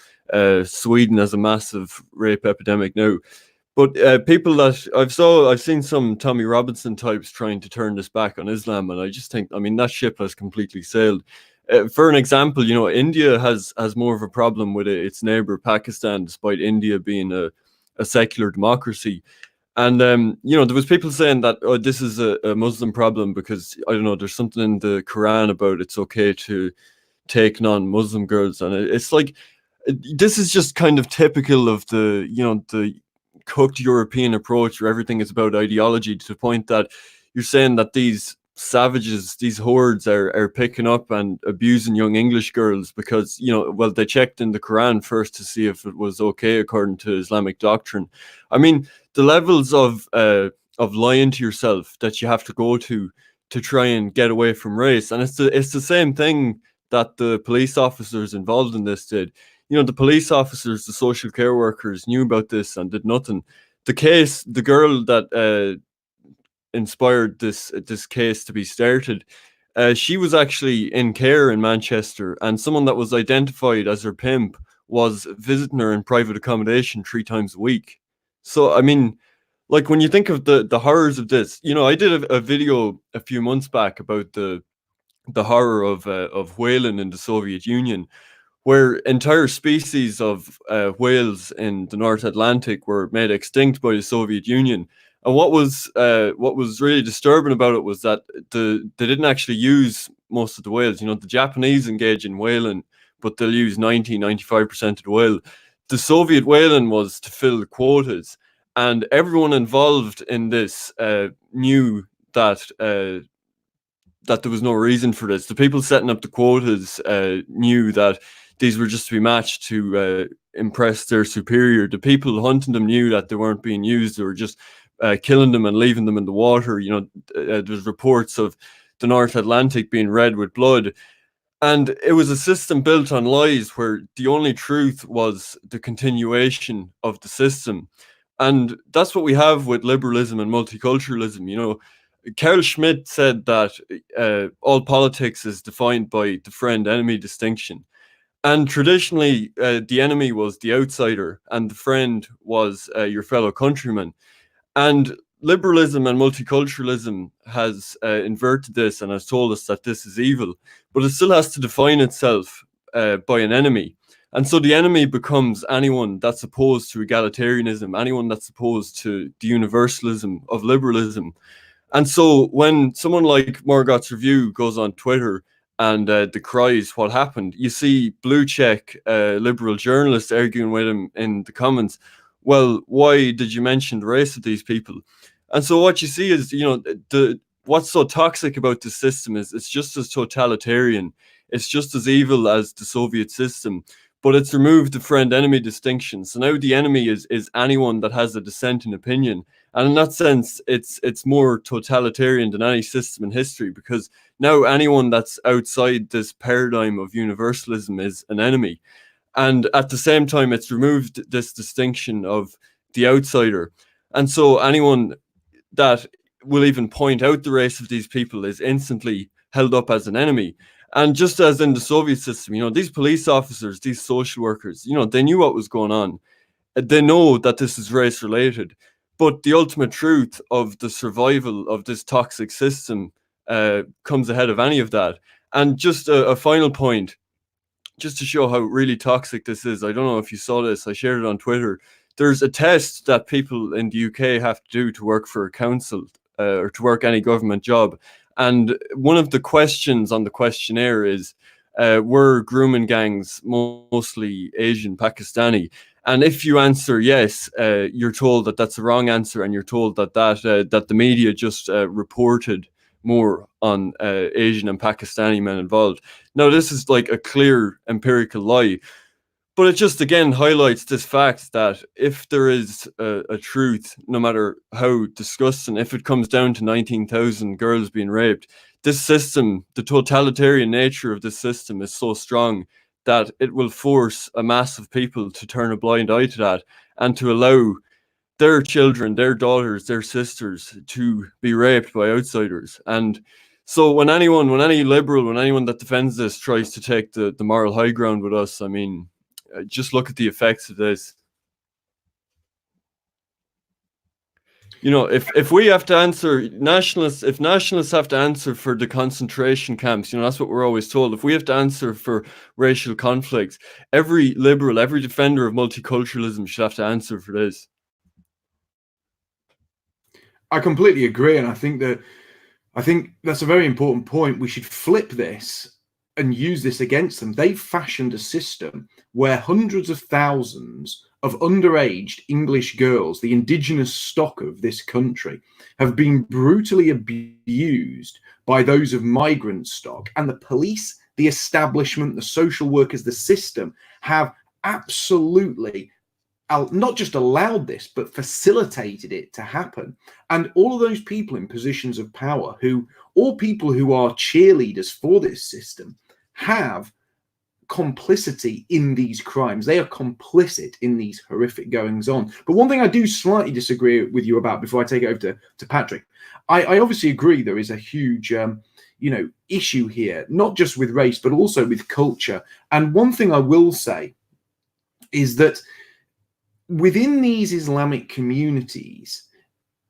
Sweden has a massive rape epidemic now. But people that I've seen some Tommy Robinson types trying to turn this back on Islam, and I just think, I mean, that ship has completely sailed. For an example, India has more of a problem with its neighbor Pakistan, despite India being a secular democracy. And there was people saying that this is a Muslim problem because, I don't know, there's something in the Quran about it's okay to take non-Muslim girls, and it's like this is just kind of typical of the cooked European approach where everything is about ideology, to the point that you're saying that these savages, these hordes are picking up and abusing young English girls because, they checked in the Quran first to see if it was okay according to Islamic doctrine. I mean, the levels of lying to yourself that you have to go to try and get away from race. And it's the same thing that the police officers involved in this did. The police officers, the social care workers knew about this and did nothing. The girl that inspired this case to be started, she was actually in care in Manchester, and someone that was identified as her pimp was visiting her in private accommodation 3 times a week. So, I mean, like, when you think of the horrors of this, I did a video a few months back about the horror of whaling in the Soviet Union, where entire species of whales in the North Atlantic were made extinct by the Soviet Union. And what was really disturbing about it was that they didn't actually use most of the whales. The Japanese engage in whaling, but they'll use 95% of the whale. The Soviet whaling was to fill the quotas, and everyone involved in this knew that that there was no reason for this. The people setting up the quotas knew that these were just to be matched to impress their superior. The people hunting them knew that they weren't being used. They were just killing them and leaving them in the water. There's reports of the North Atlantic being red with blood. And it was a system built on lies where the only truth was the continuation of the system. And that's what we have with liberalism and multiculturalism. Carl Schmitt said that all politics is defined by the friend-enemy distinction. And traditionally, the enemy was the outsider and the friend was your fellow countryman. And liberalism and multiculturalism has inverted this and has told us that this is evil, but it still has to define itself by an enemy. And so the enemy becomes anyone that's opposed to egalitarianism, anyone that's opposed to the universalism of liberalism. And so when someone like Morgoth's Review goes on Twitter and decries what happened, you see blue check liberal journalists arguing with him in the comments, well, why did you mention the race of these people? And so what you see is, what's so toxic about this system is it's just as totalitarian. It's just as evil as the Soviet system, but it's removed the friend-enemy distinction. So now the enemy is anyone that has a dissenting opinion. And in that sense, it's more totalitarian than any system in history, because now anyone that's outside this paradigm of universalism is an enemy. And at the same time, it's removed this distinction of the outsider. And so anyone that will even point out the race of these people is instantly held up as an enemy. And just as in the Soviet system, these police officers, these social workers, they knew what was going on. They know that this is race related. But the ultimate truth of the survival of this toxic system comes ahead of any of that. And just a final point, just to show how really toxic this is. I don't know if you saw this. I shared it on Twitter. There's a test that people in the UK have to do to work for a council or to work any government job. And one of the questions on the questionnaire is, were grooming gangs mostly Asian, Pakistani? And if you answer yes, you're told that that's the wrong answer, and you're told that the media just reported more on Asian and Pakistani men involved. Now, this is like a clear empirical lie, but it just again highlights this fact that if there is a truth, no matter how disgusting, if it comes down to 19,000 girls being raped, this system, the totalitarian nature of this system is so strong that it will force a mass of people to turn a blind eye to that and to allow their children, their daughters, their sisters to be raped by outsiders. And so when any liberal, when anyone that defends this tries to take the moral high ground with us, I mean, just look at the effects of this. If we have to answer, if nationalists have to answer for the concentration camps, that's what we're always told. If we have to answer for racial conflicts, every liberal, every defender of multiculturalism should have to answer for this. I completely agree, and I think that's a very important point. We should flip this and use this against them. They've fashioned a system where hundreds of thousands of underage English girls, the indigenous stock of this country, have been brutally abused by those of migrant stock. And the police, the establishment, the social workers, the system have absolutely not just allowed this, but facilitated it to happen. And all of those people in positions of power or people who are cheerleaders for this system have complicity in these crimes. They are complicit in these horrific goings on. But one thing I do slightly disagree with you about before I take it over to Patrick, I obviously agree there is a huge issue here, not just with race, but also with culture. And one thing I will say is that within these Islamic communities,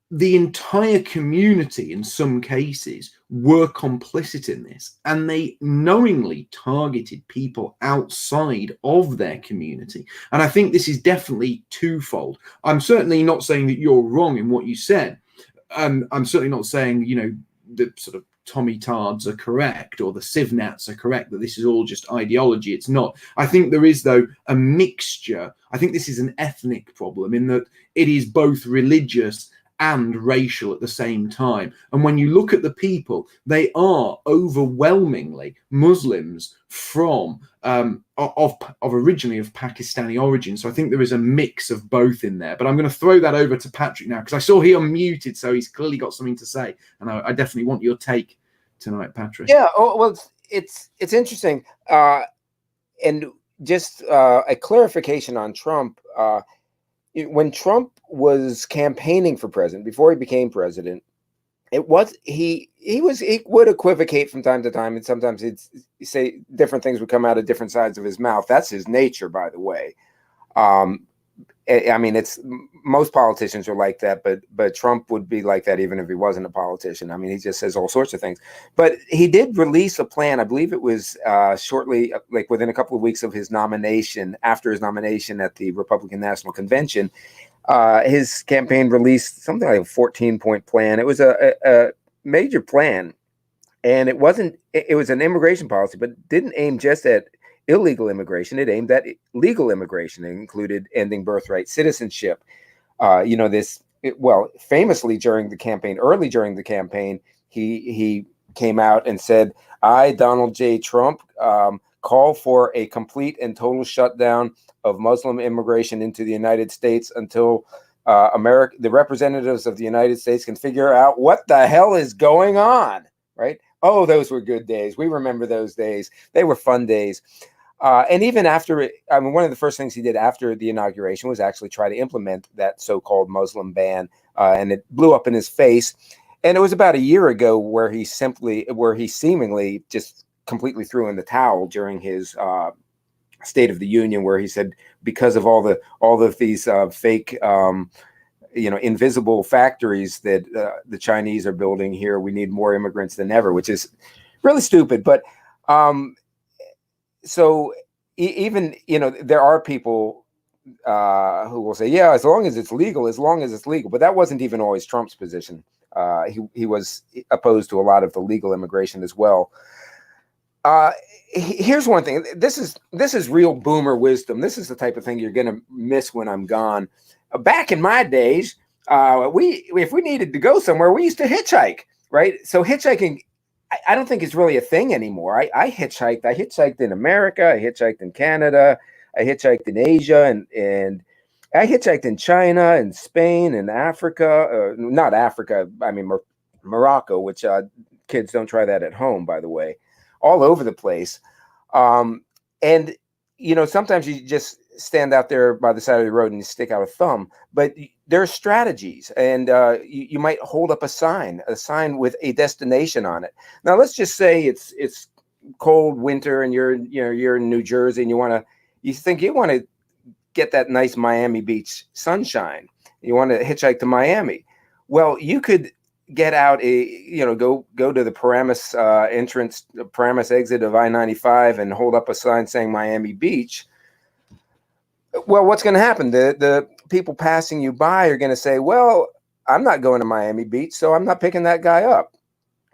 the entire community, in some cases, were complicit in this, and they knowingly targeted people outside of their community. And I think this is definitely twofold. I'm certainly not saying that you're wrong in what you said. I'm certainly not saying, the sort of Tommy Tards are correct or the Civnats are correct, that this is all just ideology. It's not. I think there is, though, a mixture. I think this is an ethnic problem in that it is both religious and racial at the same time. And when you look at the people, they are overwhelmingly Muslims from originally of Pakistani origin. So I think there is a mix of both in there. But I'm going to throw that over to Patrick now, because I saw he unmuted, so he's clearly got something to say. And I definitely want your take tonight, Patrick. Yeah. Oh, well, it's interesting. And just a clarification on Trump. When Trump was campaigning for president, before he became president, it was he would equivocate from time to time, and sometimes he'd say different things would come out of different sides of his mouth. That's his nature, by the way. I mean, it's most politicians are like that, but Trump would be like that even if he wasn't a politician. I mean, he just says all sorts of things. But he did release a plan. I believe it was shortly, like within a couple of weeks of his nomination, after his nomination at the Republican National Convention, his campaign released something like a 14-point plan. It was a major plan, and it was an immigration policy, but didn't aim just at illegal immigration. It aimed at legal immigration. It included ending birthright citizenship. Famously during the campaign, early during the campaign, he came out and said, "I, Donald J. Trump, call for a complete and total shutdown of Muslim immigration into the United States until the representatives of the United States can figure out what the hell is going on." Right? Oh, those were good days. We remember those days. They were fun days. And even after it, I mean, one of the first things he did after the inauguration was actually try to implement that so-called Muslim ban, and it blew up in his face. And it was about a year ago where he seemingly just completely threw in the towel during his State of the Union, where he said, because of all of these fake, invisible factories that the Chinese are building here, we need more immigrants than ever, which is really stupid. But so even, there are people who will say, yeah, as long as it's legal. But that wasn't even always Trump's position. He was opposed to a lot of the legal immigration as well. Here's one thing. This is real boomer wisdom. This is the type of thing you're going to miss when I'm gone. Back in my days, if we needed to go somewhere, we used to hitchhike, right? So hitchhiking, I don't think it's really a thing anymore. I hitchhiked. I hitchhiked in America. I hitchhiked in Canada. I hitchhiked in Asia, and I hitchhiked in China and Spain and Africa. Not Africa. I mean Morocco, which kids don't try that at home, by the way. All over the place. And sometimes you just stand out there by the side of the road and you stick out a thumb, but there are strategies, and you might hold up a sign with a destination on it. Now, let's just say it's cold winter and you're in New Jersey and you think you want to get that nice Miami Beach sunshine. You want to hitchhike to Miami. Well, you could get out go to the Paramus Paramus exit of I-95 and hold up a sign saying Miami Beach. Well, what's going to happen? The people passing you by are going to say, well, I'm not going to Miami Beach, so I'm not picking that guy up.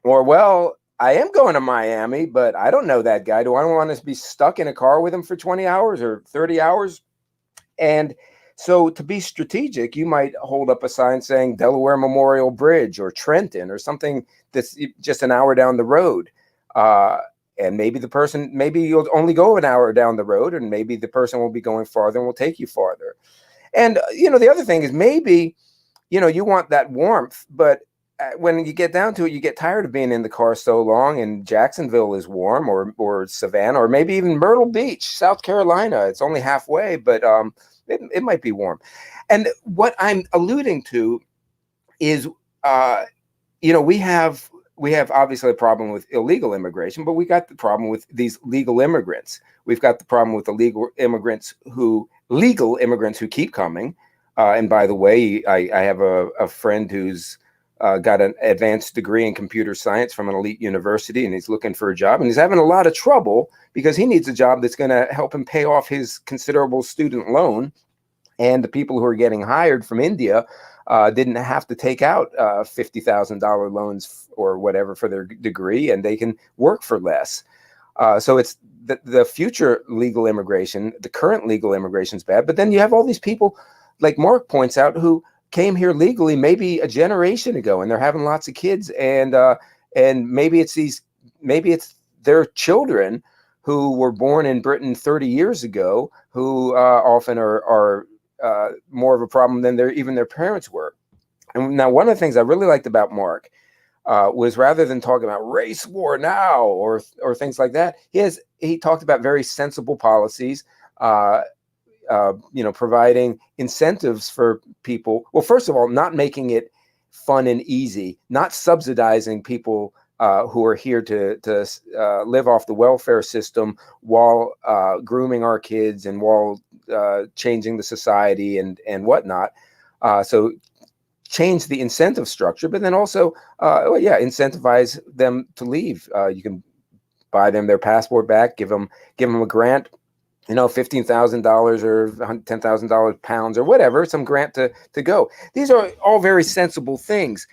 Or, well, I am going to Miami, but I don't know that guy. Do I want to be stuck in a car with him for 20 hours or 30 hours? And so to be strategic, you might hold up a sign saying Delaware Memorial Bridge or Trenton or something that's just an hour down the road. And maybe you'll only go an hour down the road, and maybe the person will be going farther and will take you farther. And, the other thing is maybe, you want that warmth, but when you get down to it, you get tired of being in the car so long, and Jacksonville is warm, or Savannah, or maybe even Myrtle Beach, South Carolina. It's only halfway, but it might be warm. And what I'm alluding to is, we have obviously a problem with illegal immigration, but we got the problem with these legal immigrants. We've got the problem with the legal immigrants who keep coming. And by the way, I have a friend who's got an advanced degree in computer science from an elite university, and he's looking for a job, and he's having a lot of trouble because he needs a job that's going to help him pay off his considerable student loan. And the people who are getting hired from India didn't have to take out $50,000 loans or whatever for their degree, and they can work for less. So it's the future legal immigration, the current legal immigration is bad. But then you have all these people, like Mark points out, who came here legally maybe a generation ago, and they're having lots of kids, and maybe it's their children who were born in Britain 30 years ago, who often are more of a problem than even their parents were. And now, one of the things I really liked about Mark was, rather than talking about race war now or things like that, he talked about very sensible policies, providing incentives for people. Well, first of all, not making it fun and easy, not subsidizing people who are here to live off the welfare system while grooming our kids and while changing the society and whatnot. So change the incentive structure, but then also, incentivize them to leave. You can buy them their passport back, give them a grant, $15,000 or $10,000 pounds or whatever, some grant to go. These are all very sensible things.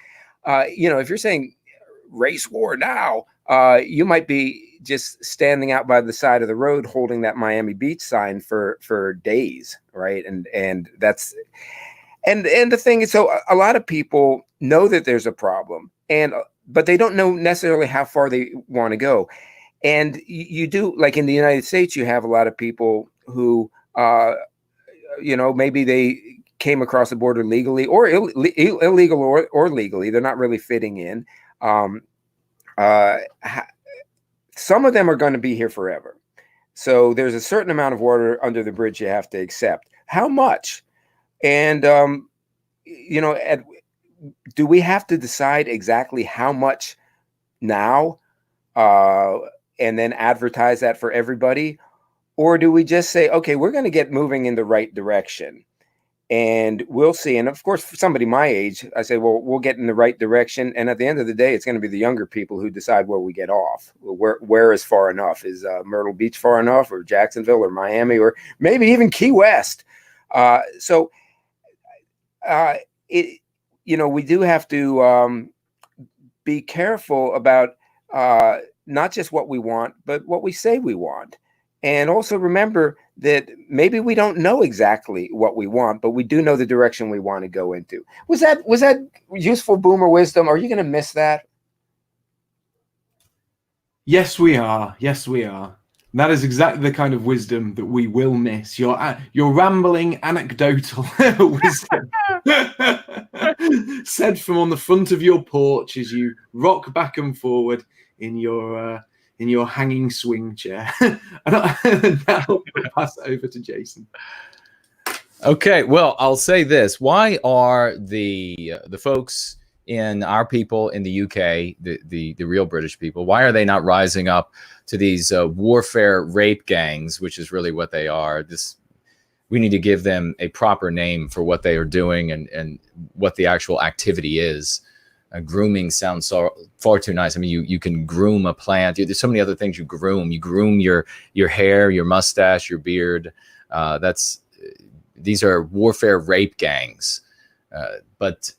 If you're saying race war now, you might be just standing out by the side of the road holding that Miami Beach sign for days, right? And that's and the thing is, so a lot of people know that there's a problem, but they don't know necessarily how far they want to go. And you do, like in the United States, you have a lot of people who, maybe they came across the border legally or illegal or legally. They're not really fitting in. Some of them are going to be here forever. So there's a certain amount of water under the bridge you have to accept. How much? And, do we have to decide exactly how much now? And then advertise that for everybody? Or do we just say, okay, we're going to get moving in the right direction and we'll see? And of course, for somebody my age, I say, well, we'll get in the right direction. And at the end of the day, it's going to be the younger people who decide where we get off. Where is far enough? Is Myrtle Beach far enough, or Jacksonville or Miami, or maybe even Key West? We do have to be careful about not just what we want, but what we say we want. And also remember that maybe we don't know exactly what we want, but we do know the direction we want to go into. Was that useful boomer wisdom? Are you going to miss that? Yes, we are. Yes, we are. That is exactly the kind of wisdom that we will miss. Your rambling, anecdotal wisdom said from on the front of your porch as you rock back and forward in your hanging swing chair. And now I'll pass it over to Jason. Okay, well, I'll say this: why are the folks in our people in the UK, the real British people, why are they not rising up to these warfare rape gangs, which is really what they are? We need to give them a proper name for what they are doing and what the actual activity is. Grooming sounds far too nice. I mean, you can groom a plant. There's so many other things you groom. You groom your hair, your mustache, your beard. These are warfare rape gangs. But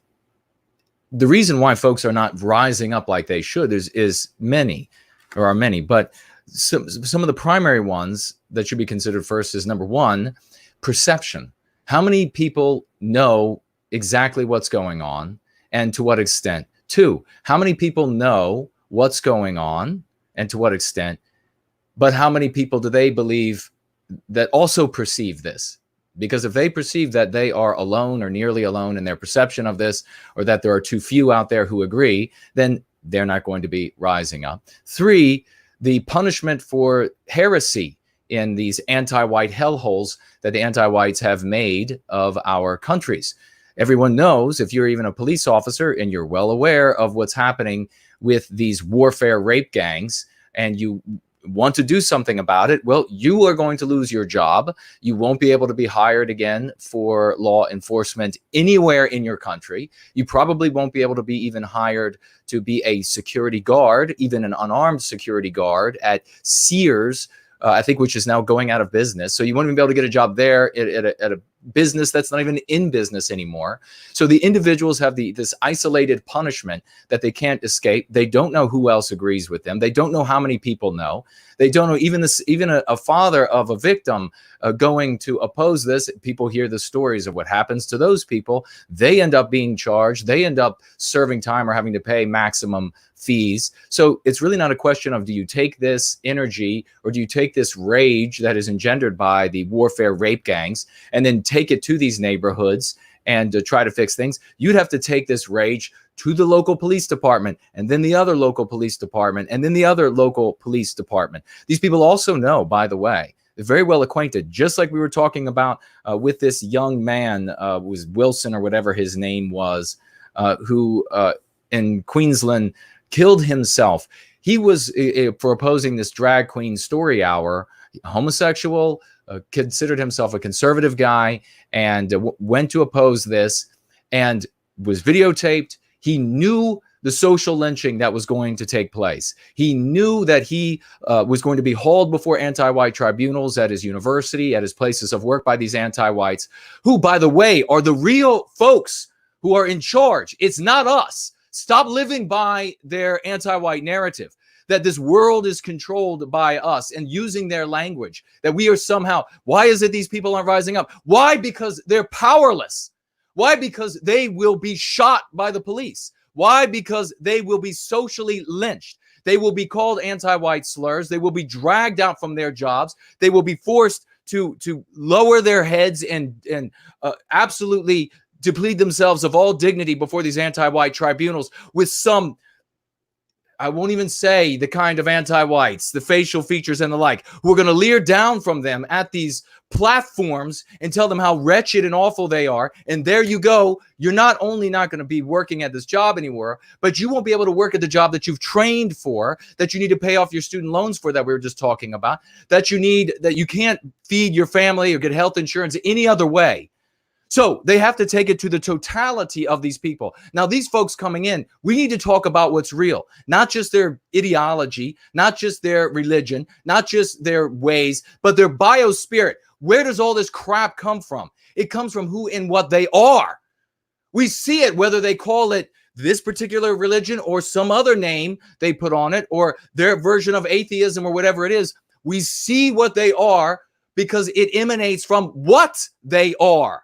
the reason why folks are not rising up like they should is many, but some of the primary ones that should be considered first is, number one, perception. How many people know exactly what's going on and to what extent? Two, how many people know what's going on and to what extent, but how many people do they believe that also perceive this? Because if they perceive that they are alone or nearly alone in their perception of this, or that there are too few out there who agree, then they're not going to be rising up. Three, the punishment for heresy in these anti-white hellholes that the anti-whites have made of our countries. Everyone knows, if you're even a police officer and you're well aware of what's happening with these warfare rape gangs, and you want to do something about it, well, you are going to lose your job. You won't be able to be hired again for law enforcement anywhere in your country. You probably won't be able to be even hired to be a security guard, even an unarmed security guard at Sears, I think, which is now going out of business. So you won't even be able to get a job there at a business that's not even in business anymore. So the individuals have this isolated punishment that they can't escape. They don't know who else agrees with them. They don't know how many people know. They don't know even a father of a victim going to oppose this. People hear the stories of what happens to those people. They end up being charged. They end up serving time or having to pay maximum fees. So it's really not a question of, do you take this energy or do you take this rage that is engendered by the warfare rape gangs and then take it to these neighborhoods and try to fix things? You'd have to take this rage to the local police department, and then the other local police department, and then the other local police department. These people also know, by the way, they're very well acquainted, just like we were talking about with this young man, was Wilson or whatever his name was, who in Queensland killed himself. He was for opposing this drag queen story hour, homosexual, considered himself a conservative guy, and went to oppose this and was videotaped. He knew the social lynching that was going to take place. He knew that he was going to be hauled before anti-white tribunals at his university, at his places of work by these anti-whites, who, by the way, are the real folks who are in charge. It's not us. Stop living by their anti-white narrative, that this world is controlled by us and using their language, that we are somehow, why is it these people aren't rising up? Why? Because they're powerless. Why? Because they will be shot by the police. Why? Because they will be socially lynched. They will be called anti-white slurs. They will be dragged out from their jobs. They will be forced to lower their heads and absolutely deplete themselves of all dignity before these anti-white tribunals with some, I won't even say the kind of anti-whites, the facial features and the like, who are going to leer down from them at these platforms and tell them how wretched and awful they are. And there you go. You're not only not going to be working at this job anymore, but you won't be able to work at the job that you've trained for, that you need to pay off your student loans for, that we were just talking about, that you can't feed your family or get health insurance any other way. So they have to take it to the totality of these people. Now, these folks coming in, we need to talk about what's real, not just their ideology, not just their religion, not just their ways, but their biospirit. Where does all this crap come from? It comes from who and what they are. We see it, whether they call it this particular religion or some other name they put on it, or their version of atheism or whatever it is. We see what they are because it emanates from what they are.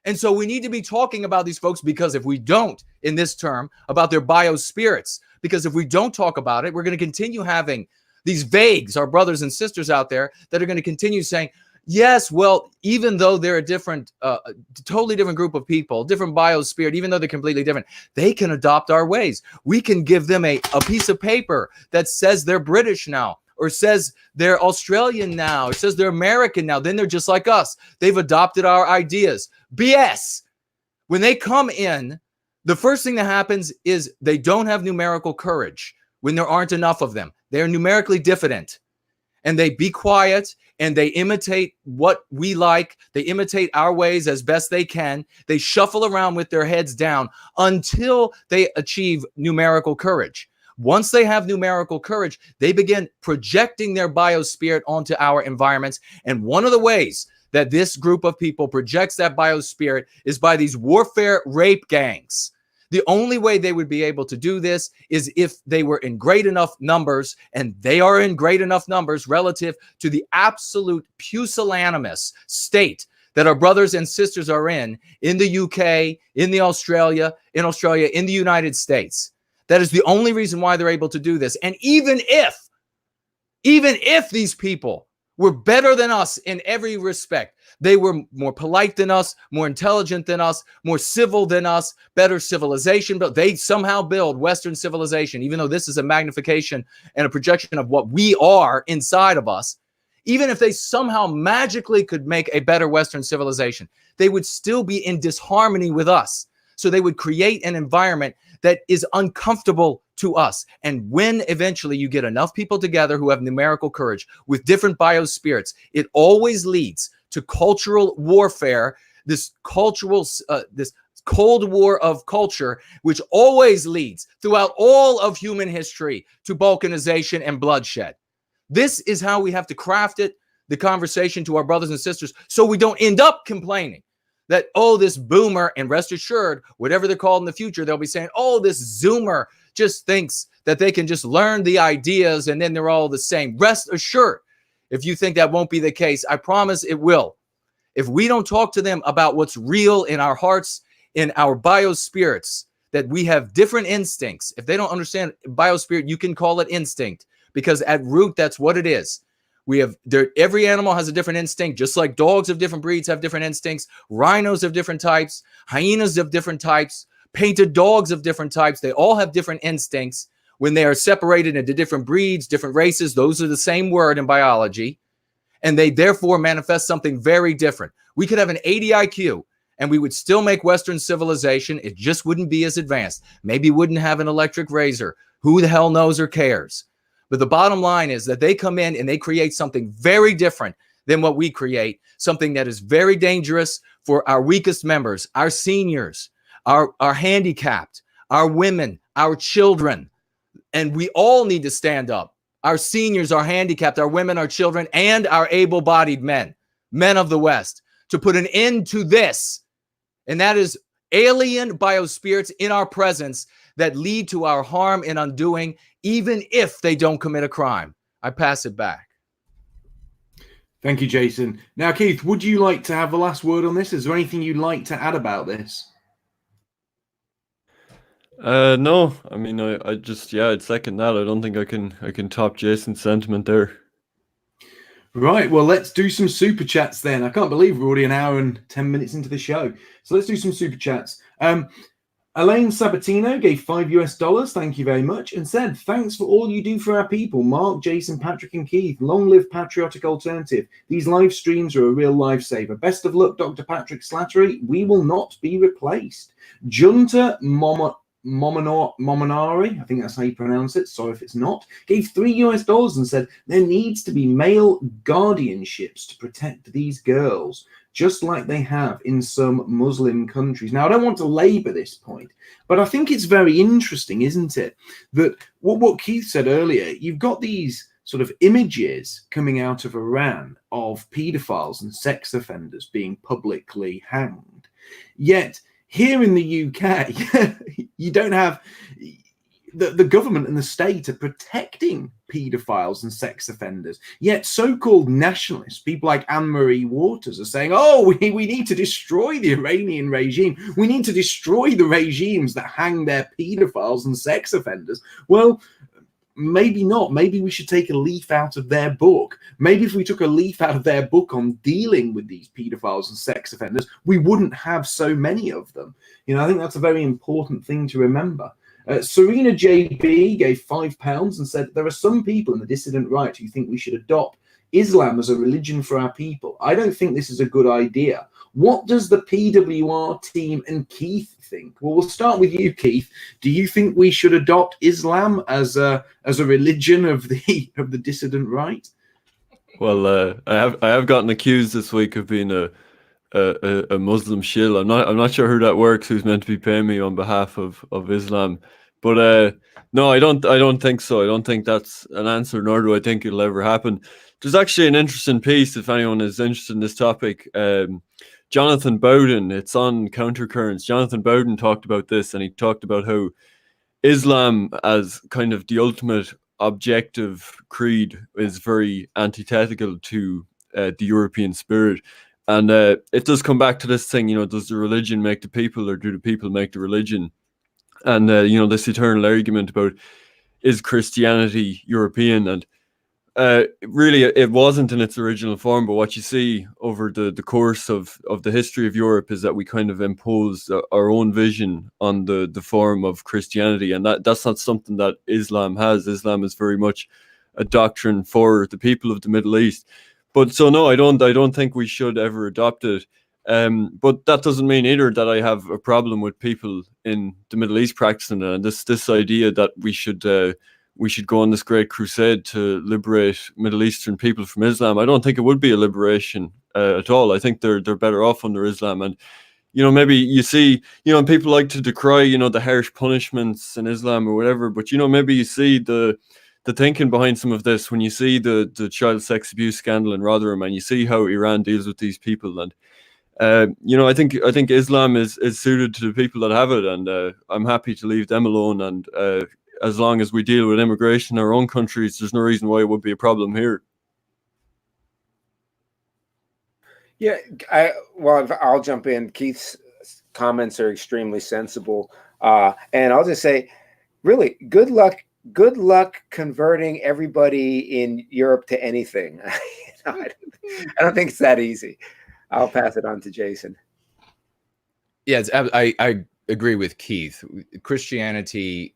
And so we need to be talking about these folks, because if we don't, in this term, about their biospirits, because if we don't talk about it, we're going to continue having these vagues, our brothers and sisters out there, that are going to continue saying, yes, well, even though they're a different, totally different group of people, different biospirit, even though they're completely different, they can adopt our ways. We can give them a piece of paper that says they're British now, or says they're Australian now, or says they're American now. Then they're just like us. They've adopted our ideas. BS. When they come in, the first thing that happens is they don't have numerical courage when there aren't enough of them. They're numerically diffident, and they be quiet, and they imitate what we like. They imitate our ways as best they can. They shuffle around with their heads down until they achieve numerical courage. Once they have numerical courage, they begin projecting their biospirit onto our environments. And one of the ways that this group of people projects that biospirit is by these warfare rape gangs. The only way they would be able to do this is if they were in great enough numbers, and they are in great enough numbers relative to the absolute pusillanimous state that our brothers and sisters are in the UK, in Australia, in the United States. That is the only reason why they're able to do this. And even if these people were better than us in every respect, they were more polite than us, more intelligent than us, more civil than us, better civilization, but they somehow build Western civilization, even though this is a magnification and a projection of what we are inside of us. Even if they somehow magically could make a better Western civilization, they would still be in disharmony with us. So they would create an environment that is uncomfortable to us. And when eventually you get enough people together who have numerical courage with different biospirits, it always leads to cultural warfare, this Cold War of culture, which always leads throughout all of human history to balkanization and bloodshed. This is how we have to craft it, the conversation to our brothers and sisters, so we don't end up complaining. that, oh, this boomer, and rest assured, whatever they're called in the future, they'll be saying, oh, this zoomer just thinks that they can just learn the ideas and then they're all the same. Rest assured, if you think that won't be the case, I promise it will. If we don't talk to them about what's real in our hearts, in our biospirits, that we have different instincts. If they don't understand biospirit, you can call it instinct, because at root, that's what it is. Every animal has a different instinct, just like dogs of different breeds have different instincts, rhinos of different types, hyenas of different types, painted dogs of different types. They all have different instincts. When they are separated into different breeds, different races, those are the same word in biology, and they therefore manifest something very different. We could have an 80 IQ and we would still make Western civilization. It just wouldn't be as advanced. Maybe wouldn't have an electric razor. Who the hell knows or cares? But the bottom line is that they come in and they create something very different than what we create, something that is very dangerous for our weakest members, our seniors, our handicapped, our women, our children. And we all need to stand up. Our seniors, our handicapped, our women, our children, and our able-bodied men of the West, to put an end to this. And that is alien biospirits in our presence that lead to our harm and undoing, even if they don't commit a crime. I pass it back. Thank you, Jason. Now, Keith, would you like to have the last word on this? Is there anything you'd like to add about this? No, I mean, I'd second that. I don't think I can top Jason's sentiment there. Right, well, let's do some super chats then. I can't believe we're already an hour and 10 minutes into the show. So let's do some super chats. Elaine Sabatino gave $5 Thank you very much. And said, thanks for all you do for our people. Mark, Jason, Patrick, and Keith. Long live Patriotic Alternative. These live streams are a real lifesaver. Best of luck, Dr. Patrick Slattery. We will not be replaced. Junta Mominari, I think that's how you pronounce it, sorry if it's not, gave $3 and said there needs to be male guardianships to protect these girls, just like they have in some Muslim countries. Now, I don't want to labor this point, but I think it's very interesting, isn't it, that what Keith said earlier, you've got these sort of images coming out of Iran of pedophiles and sex offenders being publicly hanged, yet here in the UK, you don't have the government and the state are protecting paedophiles and sex offenders. Yet so-called nationalists, people like Anne-Marie Waters, are saying, oh, we need to destroy the Iranian regime. We need to destroy the regimes that hang their paedophiles and sex offenders. Well, maybe not. Maybe we should take a leaf out of their book. Maybe if we took a leaf out of their book on dealing with these pedophiles and sex offenders, we wouldn't have so many of them. You know, I think that's a very important thing to remember. Serena JB gave £5 and said, there are some people in the dissident right who think we should adopt Islam as a religion for our people. I don't think this is a good idea. What does the PWR team and Keith think? Well, we'll start with you, Keith. Do you think we should adopt Islam as a religion of the dissident right? Well, I have gotten accused this week of being a Muslim shill. I'm not sure who that works, who's meant to be paying me on behalf of Islam. But no, I don't think so. I don't think that's an answer, nor do I think it'll ever happen. There's actually an interesting piece, if anyone is interested in this topic. Jonathan Bowden, it's on Countercurrents. Jonathan Bowden talked about this, and he talked about how Islam as kind of the ultimate objective creed is very antithetical to the European spirit. And it does come back to this thing, you know, does the religion make the people, or do the people make the religion? And, you know, this eternal argument about, is Christianity European? And really, it wasn't in its original form, but what you see over the course of the history of Europe is that we kind of imposed our own vision on the form of Christianity, and that's not something that Islam has. Islam is very much a doctrine for the people of the Middle East. But so no, I don't think we should ever adopt it. But that doesn't mean either that I have a problem with people in the Middle East practicing it. And this idea that we should go on this great crusade to liberate Middle Eastern people from Islam, I don't think it would be a liberation at all. I think they're better off under Islam. And, you know, maybe you see, you know, people like to decry, you know, the harsh punishments in Islam or whatever, but, you know, maybe you see the thinking behind some of this when you see the child sex abuse scandal in Rotherham, and you see how Iran deals with these people. And I think Islam is suited to the people that have it, and I'm happy to leave them alone. And as long as we deal with immigration in our own countries, there's no reason why it would be a problem here. Yeah, I'll jump in. Keith's comments are extremely sensible, and I'll just say, really, good luck. Good luck converting everybody in Europe to anything. I don't think it's that easy. I'll pass it on to Jason. Yeah, I agree with Keith. Christianity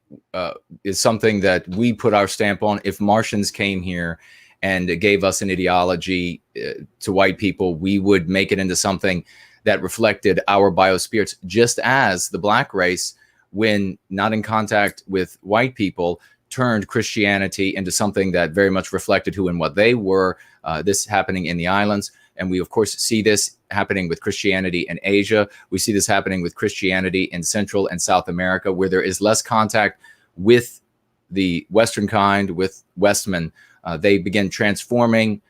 is something that we put our stamp on. If Martians came here and gave us an ideology to white people, we would make it into something that reflected our biospirits, just as the black race, when not in contact with white people, turned Christianity into something that very much reflected who and what they were. This happening in the islands. And we, of course, see this happening with Christianity in Asia. We see this happening with Christianity in Central and South America, where there is less contact with the Western kind, with Westmen. They begin transforming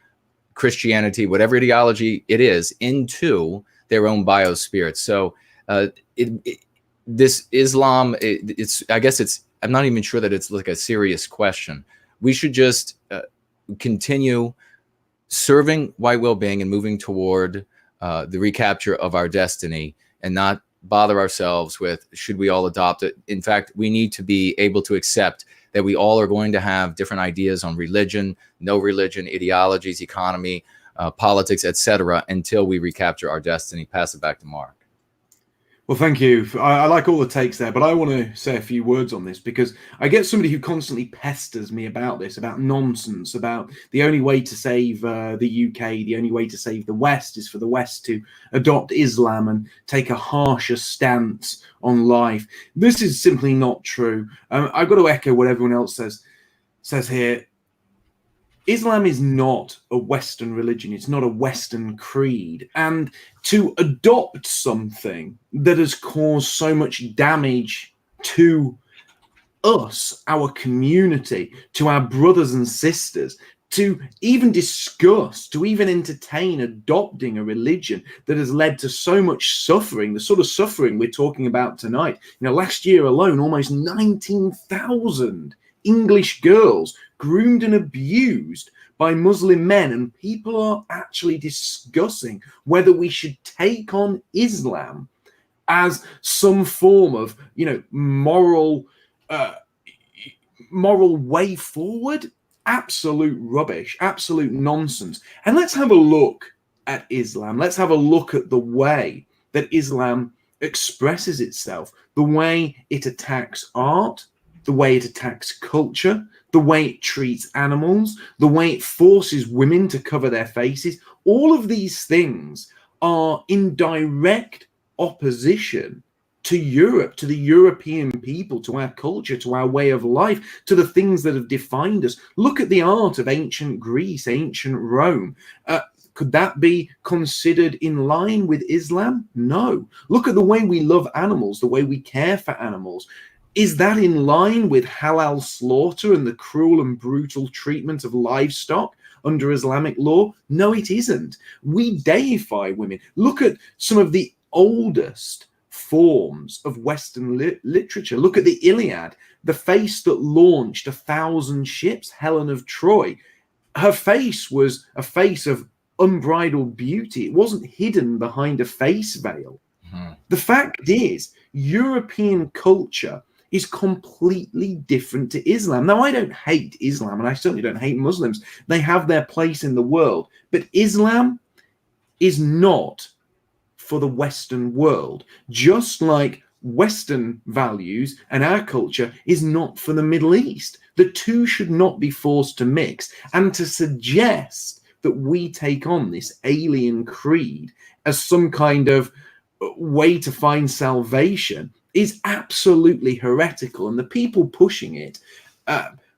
Christianity, whatever ideology it is, into their own biospirit. So this Islam, I'm not even sure that it's like a serious question. We should just continue serving white well-being and moving toward the recapture of our destiny, and not bother ourselves with, should we all adopt it? In fact, we need to be able to accept that we all are going to have different ideas on religion, no religion, ideologies, economy, politics, etc., until we recapture our destiny. Pass it back to Mark. Well, thank you. I like all the takes there, but I want to say a few words on this, because I get somebody who constantly pesters me about this, about nonsense, about the only way to save the UK, the only way to save the West is for the West to adopt Islam and take a harsher stance on life. This is simply not true. I've got to echo what everyone else says here. Islam is not a Western religion. It's not a Western creed. And to adopt something that has caused so much damage to us, our community, to our brothers and sisters, to even discuss, to even entertain adopting a religion that has led to so much suffering, the sort of suffering we're talking about tonight. Last year alone, almost 19,000 English girls groomed and abused by Muslim men, and people are actually discussing whether we should take on Islam as some form of, moral way forward. Absolute rubbish, absolute nonsense. And let's have a look at Islam. Let's have a look at the way that Islam expresses itself, the way it attacks art, the way it attacks culture, the way it treats animals, the way it forces women to cover their faces. All of these things are in direct opposition to Europe, to the European people, to our culture, to our way of life, to the things that have defined us. Look at the art of ancient Greece, ancient Rome. Could that be considered in line with Islam? No. Look at the way we love animals, the way we care for animals. Is that in line with halal slaughter and the cruel and brutal treatment of livestock under Islamic law? No, it isn't. We deify women. Look at some of the oldest forms of Western literature. Look at the Iliad, the face that launched 1,000 ships, Helen of Troy. Her face was a face of unbridled beauty. It wasn't hidden behind a face veil. Mm-hmm. The fact is, European culture is completely different to Islam. Now, I don't hate Islam, and I certainly don't hate Muslims. They have their place in the world. But Islam is not for the Western world, just like Western values and our culture is not for the Middle East. The two should not be forced to mix. And to suggest that we take on this alien creed as some kind of way to find salvation is absolutely heretical, and the people pushing it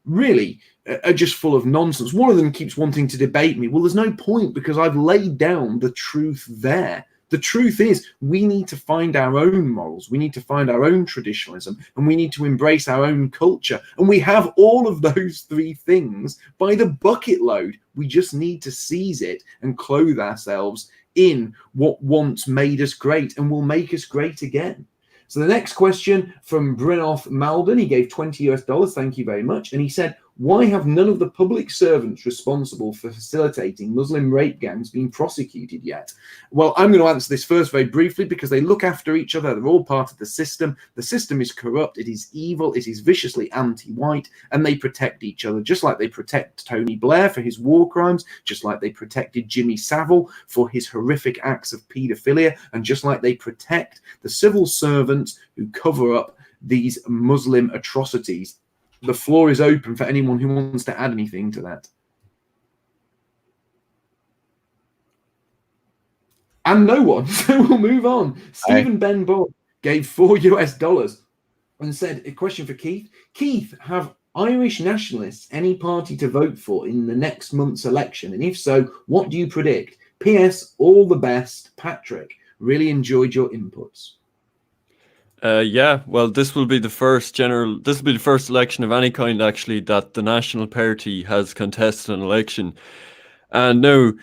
really are just full of nonsense. One of them keeps wanting to debate me. Well, there's no point, because I've laid down the truth there. The truth is, we need to find our own morals, we need to find our own traditionalism, and we need to embrace our own culture. And we have all of those three things by the bucket load. We just need to seize it and clothe ourselves in what once made us great and will make us great again. So the next question from Brynolf Malden, he gave $20. Thank you very much. And he said, why have none of the public servants responsible for facilitating Muslim rape gangs been prosecuted yet? Well, I'm going to answer this first very briefly because they look after each other. They're all part of the system. The system is corrupt. It is evil. It is viciously anti-white, and they protect each other, just like they protect Tony Blair for his war crimes, just like they protected Jimmy Savile for his horrific acts of paedophilia, and just like they protect the civil servants who cover up these Muslim atrocities. The floor is open for anyone who wants to add anything to that. And no one, so we'll move on. Stephen Ben Bob gave $4 and said, a question for Keith. Keith, have Irish nationalists any party to vote for in the next month's election? And if so, what do you predict? P.S. All the best, Patrick. Really enjoyed your inputs. Yeah, well, this will be the first election of any kind, actually, that the National Party has contested an election. And no,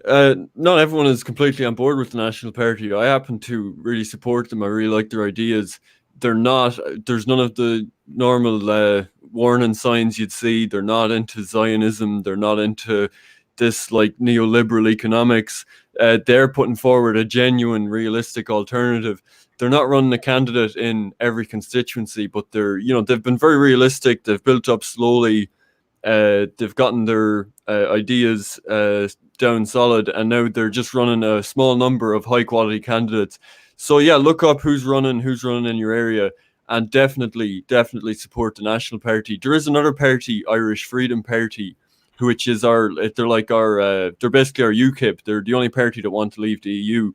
not everyone is completely on board with the National Party. I happen to really support them. I really like their ideas. There's none of the normal warning signs you'd see. They're not into Zionism. They're not into this like neoliberal economics. They're putting forward a genuine, realistic alternative. They're not running a candidate in every constituency, but they've been very realistic. They've built up slowly. They've gotten their ideas down solid, and now they're just running a small number of high quality candidates. So yeah, look up who's running in your area, and definitely support the National Party. There is another party, Irish Freedom Party, which is they're basically our UKIP. They're the only party that want to leave the EU.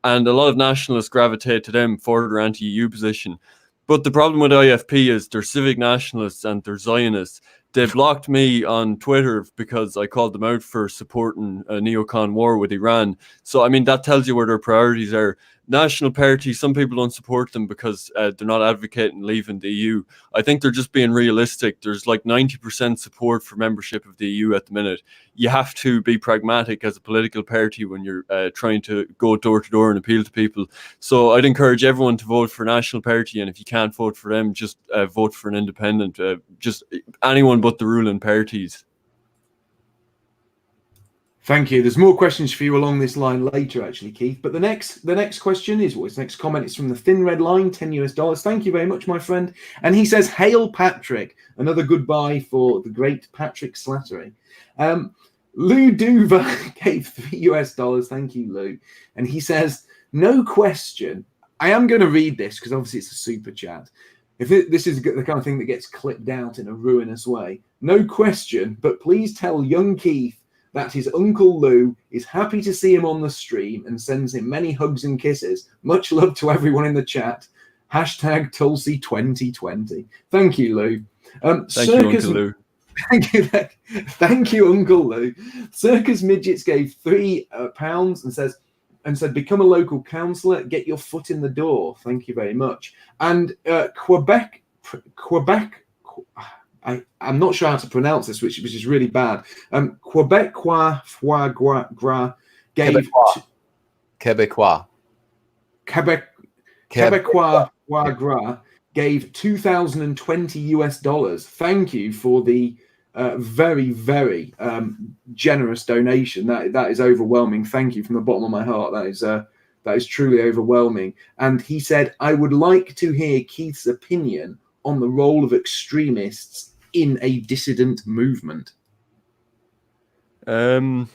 And a lot of nationalists gravitate to them for their anti-EU position. But the problem with IFP is they're civic nationalists and they're Zionists. They blocked me on Twitter because I called them out for supporting a neocon war with Iran. So, I mean, that tells you where their priorities are. National Party, some people don't support them because they're not advocating leaving the EU. I think they're just being realistic. There's like 90% support for membership of the EU at the minute. You have to be pragmatic as a political party when you're trying to go door to door and appeal to people. So I'd encourage everyone to vote for National Party, and if you can't vote for them, just vote for an independent. Just anyone but the ruling parties. Thank you. There's more questions for you along this line later, actually, Keith. But the next question is, his next comment is from the Thin Red Line, $10. Thank you very much, my friend. And he says, "Hail Patrick." Another goodbye for the great Patrick Slattery. Lou Duva gave $3. Thank you, Lou. And he says, "No question." I am going to read this because obviously it's a super chat. This is the kind of thing that gets clipped out in a ruinous way. "No question, but please tell young Keith that his Uncle Lou is happy to see him on the stream and sends him many hugs and kisses. Much love to everyone in the chat. Hashtag Tulsi 2020. Thank you, Lou. Thank you, Uncle Lou. Thank you, Uncle Lou. Circus Midgets gave £3 and said, "Become a local councillor, get your foot in the door." Thank you very much. And Quebec. I'm not sure how to pronounce this, which is really bad. Quebecois gave Quebecois gave $2,020. Thank you for the very, very generous donation. That is overwhelming. Thank you from the bottom of my heart. That is truly overwhelming. And he said, "I would like to hear Keith's opinion on the role of extremists in a dissident movement." That's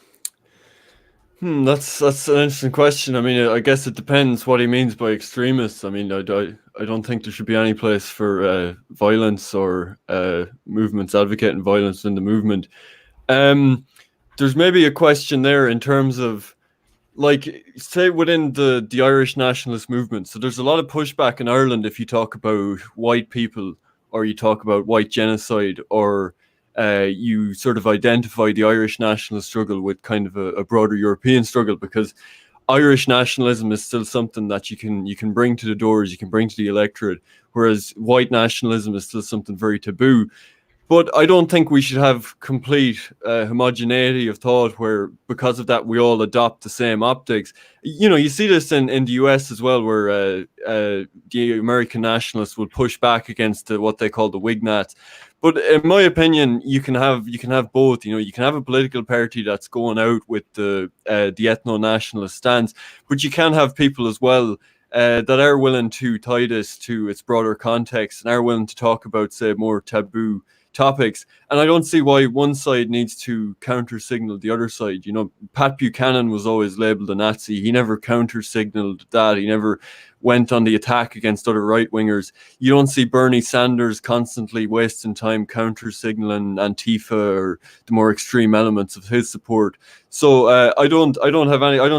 an interesting question. I mean, I guess it depends what he means by extremists. I mean, I don't think there should be any place for violence or movements advocating violence in the movement. There's maybe a question there in terms of, like, say within the Irish nationalist movement. So there's a lot of pushback in Ireland if you talk about white people, or you talk about white genocide, or you sort of identify the Irish nationalist struggle with kind of a broader European struggle, because Irish nationalism is still something that you can bring to the doors, you can bring to the electorate, whereas white nationalism is still something very taboo. But I don't think we should have complete homogeneity of thought where, because of that, we all adopt the same optics. You know, you see this in the US as well, where the American nationalists will push back against what they call the Wignats. But in my opinion, you can have both. You know, you can have a political party that's going out with the ethno-nationalist stance, but you can have people as well that are willing to tie this to its broader context and are willing to talk about, say, more taboo topics. And I don't see why one side needs to counter signal the other side. You know, Pat Buchanan was always labeled a Nazi. He never counter signaled that. He never went on the attack against other right wingers. You don't see Bernie Sanders constantly wasting time counter signaling Antifa or the more extreme elements of his support. So I don't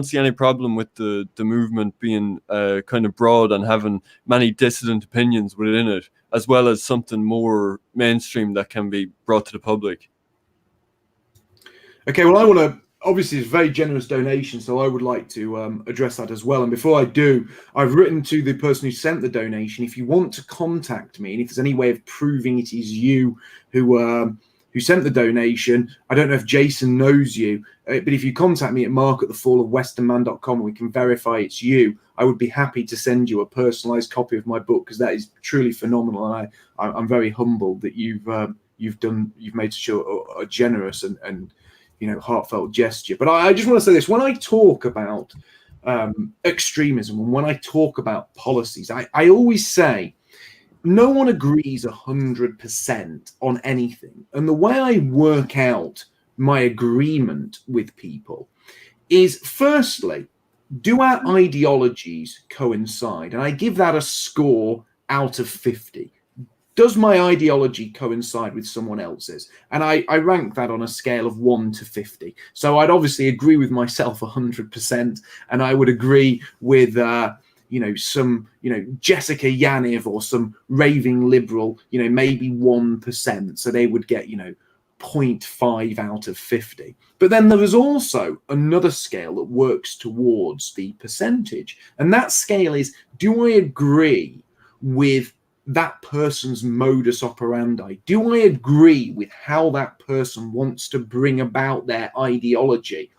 see any problem with the movement being kind of broad and having many dissident opinions within it, as well as something more mainstream that can be brought to the public. Okay, well, I want to, obviously it's a very generous donation, so I would like to address that as well. And before I do, I've written to the person who sent the donation. If you want to contact me, and if there's any way of proving it is you who sent the donation, I don't know if Jason knows you, but if you contact me at mark@thefallofwesternman.com and we can verify it's you, I would be happy to send you a personalized copy of my book, because that is truly phenomenal. And I'm very humbled that you've made such a generous and heartfelt gesture. But I just want to say this: when I talk about extremism and when I talk about policies, I always say no one agrees 100% on anything. And the way I work out my agreement with people is, firstly, do our ideologies coincide? And I give that a score out of 50. Does my ideology coincide with someone else's? And I rank that on a scale of 1 to 50. So I'd obviously agree with myself 100%, and I would agree with some Jessica Yaniv or some raving liberal, maybe 1%. So they would get 0.5 out of 50. But then there is also another scale that works towards the percentage, and that scale is, do I agree with that person's modus operandi? Do I agree with how that person wants to bring about their ideology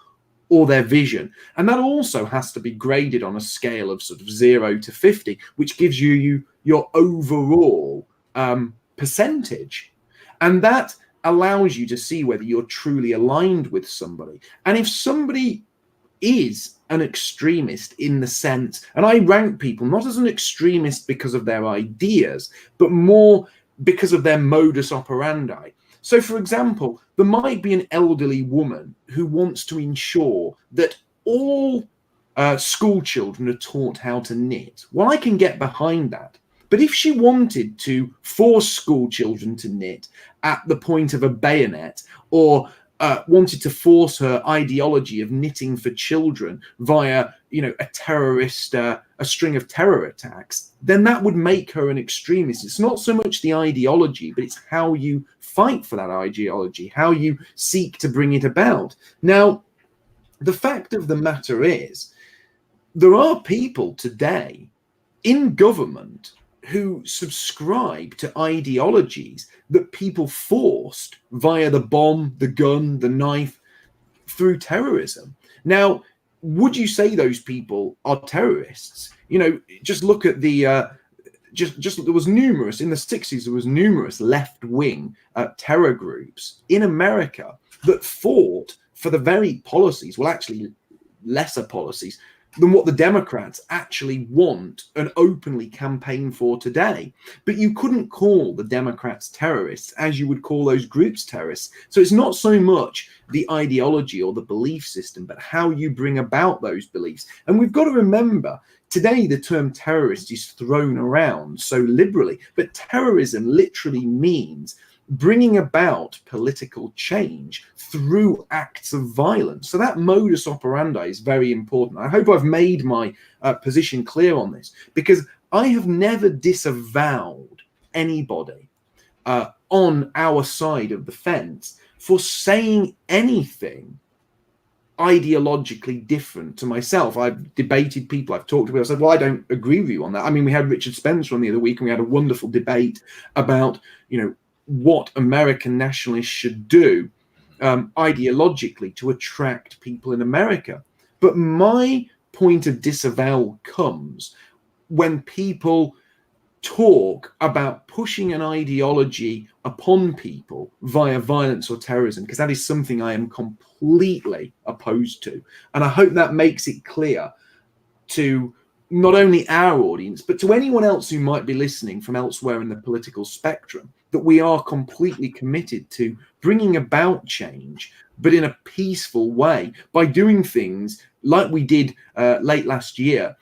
or their vision? And that also has to be graded on a scale of sort of 0 to 50, which gives you your overall percentage. And that allows you to see whether you're truly aligned with somebody. And if somebody is an extremist in the sense, and I rank people not as an extremist because of their ideas, but more because of their modus operandi. So, for example, there might be an elderly woman who wants to ensure that all school children are taught how to knit. Well, I can get behind that. But if she wanted to force school children to knit at the point of a bayonet, or wanted to force her ideology of knitting for children via, a string of terror attacks, then that would make her an extremist. It's not so much the ideology, but it's how you fight for that ideology, how you seek to bring it about. Now, the fact of the matter is, there are people today in government who subscribe to ideologies that people forced via the bomb, the gun, the knife, through terrorism. Now, would you say those people are terrorists? Just look at the there was numerous in the 60s. There was numerous left-wing terror groups in America that fought for the very policies, well, actually lesser policies than what the Democrats actually want and openly campaign for today. But you couldn't call the Democrats terrorists as you would call those groups terrorists. So it's not so much the ideology or the belief system, but how you bring about those beliefs. And we've got to remember, today the term terrorist is thrown around so liberally, but terrorism literally means bringing about political change through acts of violence. So that modus operandi is very important. I hope I've made my position clear on this, because I have never disavowed anybody on our side of the fence for saying anything ideologically different to myself. I've debated people, I've talked to people, I said, well, I don't agree with you on that. I mean, we had Richard Spencer on the other week, and we had a wonderful debate about, what American nationalists should do ideologically to attract people in America. But my point of disavowal comes when people talk about pushing an ideology upon people via violence or terrorism, because that is something I am completely opposed to. And I hope that makes it clear to not only our audience, but to anyone else who might be listening from elsewhere in the political spectrum, that we are completely committed to bringing about change, but in a peaceful way, by doing things like we did late last year,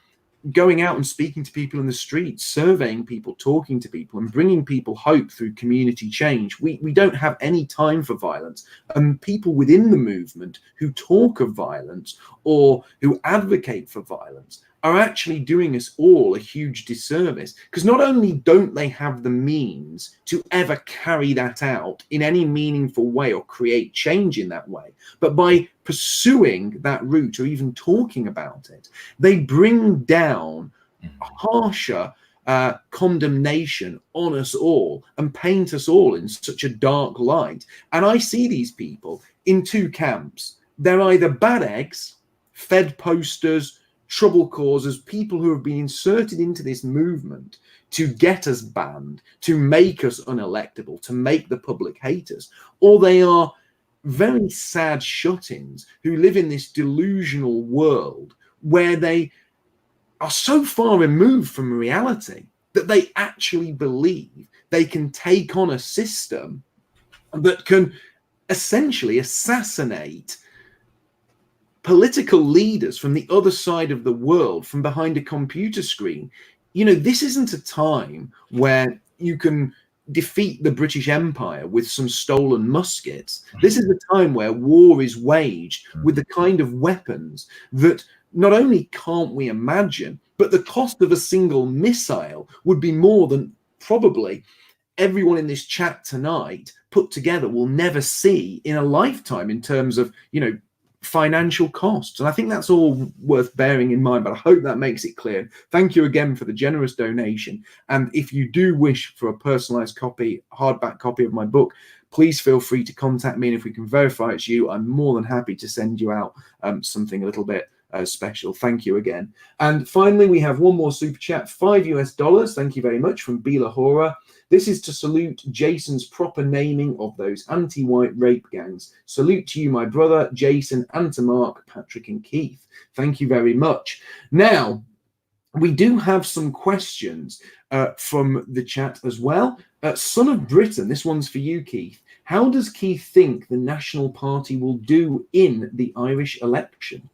going out and speaking to people in the streets, surveying people, talking to people, and bringing people hope through community change. We don't have any time for violence. And people within the movement who talk of violence or who advocate for violence are actually doing us all a huge disservice, because not only don't they have the means to ever carry that out in any meaningful way or create change in that way, but by pursuing that route or even talking about it, they bring down harsher condemnation on us all and paint us all in such a dark light. And I see these people in two camps. They're either bad eggs, Fed posters, trouble causers, people who have been inserted into this movement to get us banned, to make us unelectable, to make the public hate us, or they are very sad shut-ins who live in this delusional world where they are so far removed from reality that they actually believe they can take on a system that can essentially assassinate political leaders from the other side of the world, from behind a computer screen. You know, this isn't a time where you can defeat the British Empire with some stolen muskets. This is a time where war is waged with the kind of weapons that not only can't we imagine, but the cost of a single missile would be more than probably everyone in this chat tonight put together will never see in a lifetime in terms of, you know, financial costs. And I think that's all worth bearing in mind, but I hope that makes it clear. Thank you again for the generous donation. And if you do wish for a personalized copy, hardback copy of my book, please feel free to contact me. And if we can verify it's you, I'm more than happy to send you out something a little bit special. Thank you again. And finally, we have one more super chat, $5. Thank you very much, from Bila Hora. This is to salute Jason's proper naming of those anti-white rape gangs. Salute to you, my brother, Jason, and to Mark, Patrick, and Keith. Thank you very much. Now, we do have some questions from the chat as well. Son of Britain, this one's for you, Keith. How does Keith think the National Party will do in the Irish election?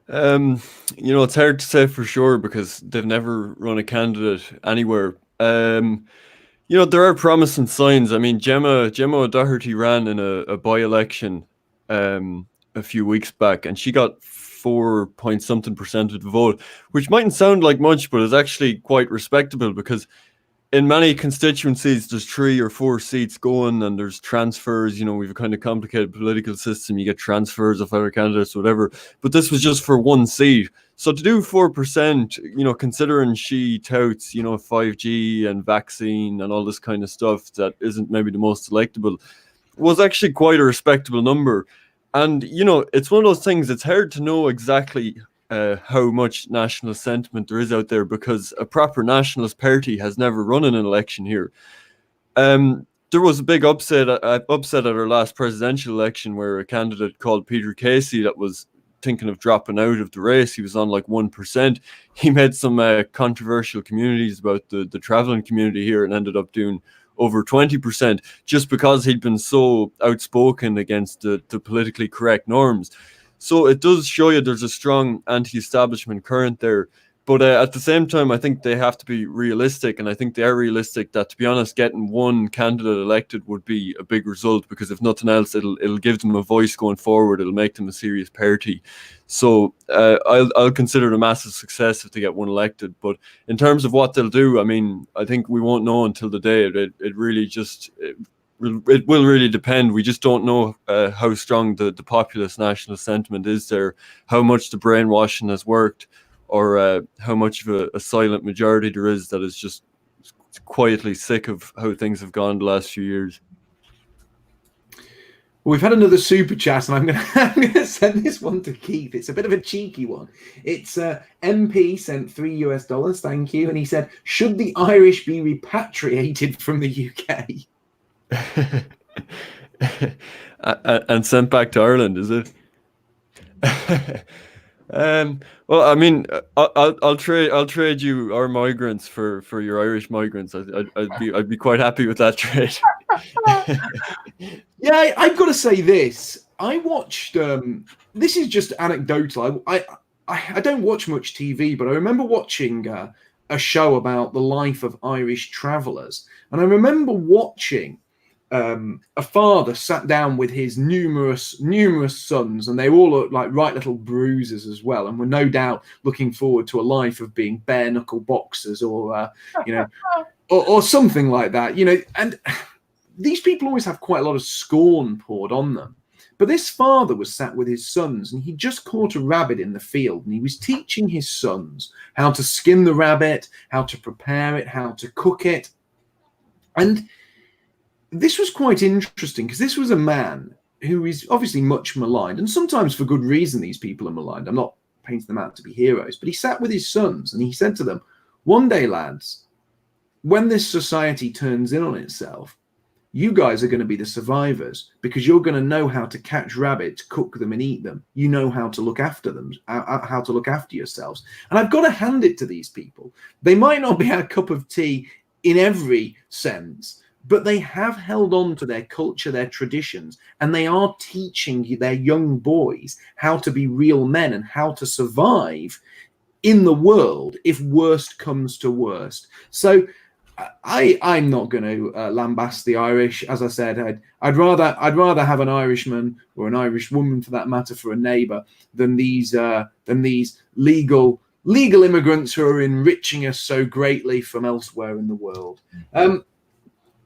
You know, it's hard to say for sure because they've never run a candidate anywhere. You know, there are promising signs. I mean, Gemma O'Doherty ran in a by-election a few weeks back, and she got 4-point-something% of the vote, which mightn't sound like much, but is actually quite respectable, because in many constituencies there's 3 or 4 seats going, and there's transfers. You know, we've a kind of complicated political system. You get transfers of other candidates, whatever. But this was just for 1 seat. So to do 4%, you know, considering she touts, you know, 5G and vaccine and all this kind of stuff that isn't maybe the most electable, was actually quite a respectable number. And, you know, it's one of those things, it's hard to know exactly how much national sentiment there is out there, because a proper nationalist party has never run in an election here. There was a big upset at our last presidential election, where a candidate called Peter Casey that was thinking of dropping out of the race, he was on like 1%. He made some controversial communities about the traveling community here and ended up doing over 20%, just because he'd been so outspoken against the politically correct norms. So it does show you there's a strong anti-establishment current there. But at the same time, I think they have to be realistic, and I think they are realistic that, to be honest, getting 1 candidate elected would be a big result, because if nothing else, it'll give them a voice going forward. It'll make them a serious party. So I'll consider it a massive success if they get 1 elected. But in terms of what they'll do, I mean, I think we won't know until the day. It really just... It will really depend. We just don't know how strong the populist nationalist sentiment is there, how much the brainwashing has worked, or how much of a silent majority there is that is just quietly sick of how things have gone the last few years. Well, we've had another super chat, and I'm gonna send this one to Keith. It's a bit of a cheeky one. It's MP sent $3 thank you, and he said, "Should the Irish be repatriated from the UK?" And sent back to Ireland, is it? Well, I mean, I'll trade you our migrants for your Irish migrants. I'd be quite happy with that trade. Yeah, I've got to say this. I watched. This is just anecdotal. I don't watch much TV, but I remember watching a show about the life of Irish travellers, and I remember watching a father sat down with his numerous sons, and they all looked like right little bruisers as well, and were no doubt looking forward to a life of being bare knuckle boxers, or or something like that, and these people always have quite a lot of scorn poured on them. But this father was sat with his sons, and he just caught a rabbit in the field, and he was teaching his sons how to skin the rabbit, how to prepare it, how to cook it. And this was quite interesting, because this was a man who is obviously much maligned, and sometimes for good reason these people are maligned. I'm not painting them out to be heroes, but he sat with his sons and he said to them, "One day, lads, when this society turns in on itself, you guys are going to be the survivors, because you're going to know how to catch rabbits, cook them and eat them. You know how to look after them, how to look after yourselves." And I've got to hand it to these people. They might not be a cup of tea in every sense, but they have held on to their culture, their traditions, and they are teaching their young boys how to be real men and how to survive in the world if worst comes to worst. So I'm not going to lambast the Irish. As I said, I'd rather have an Irishman, or an Irish woman for that matter, for a neighbour than these legal immigrants who are enriching us so greatly from elsewhere in the world.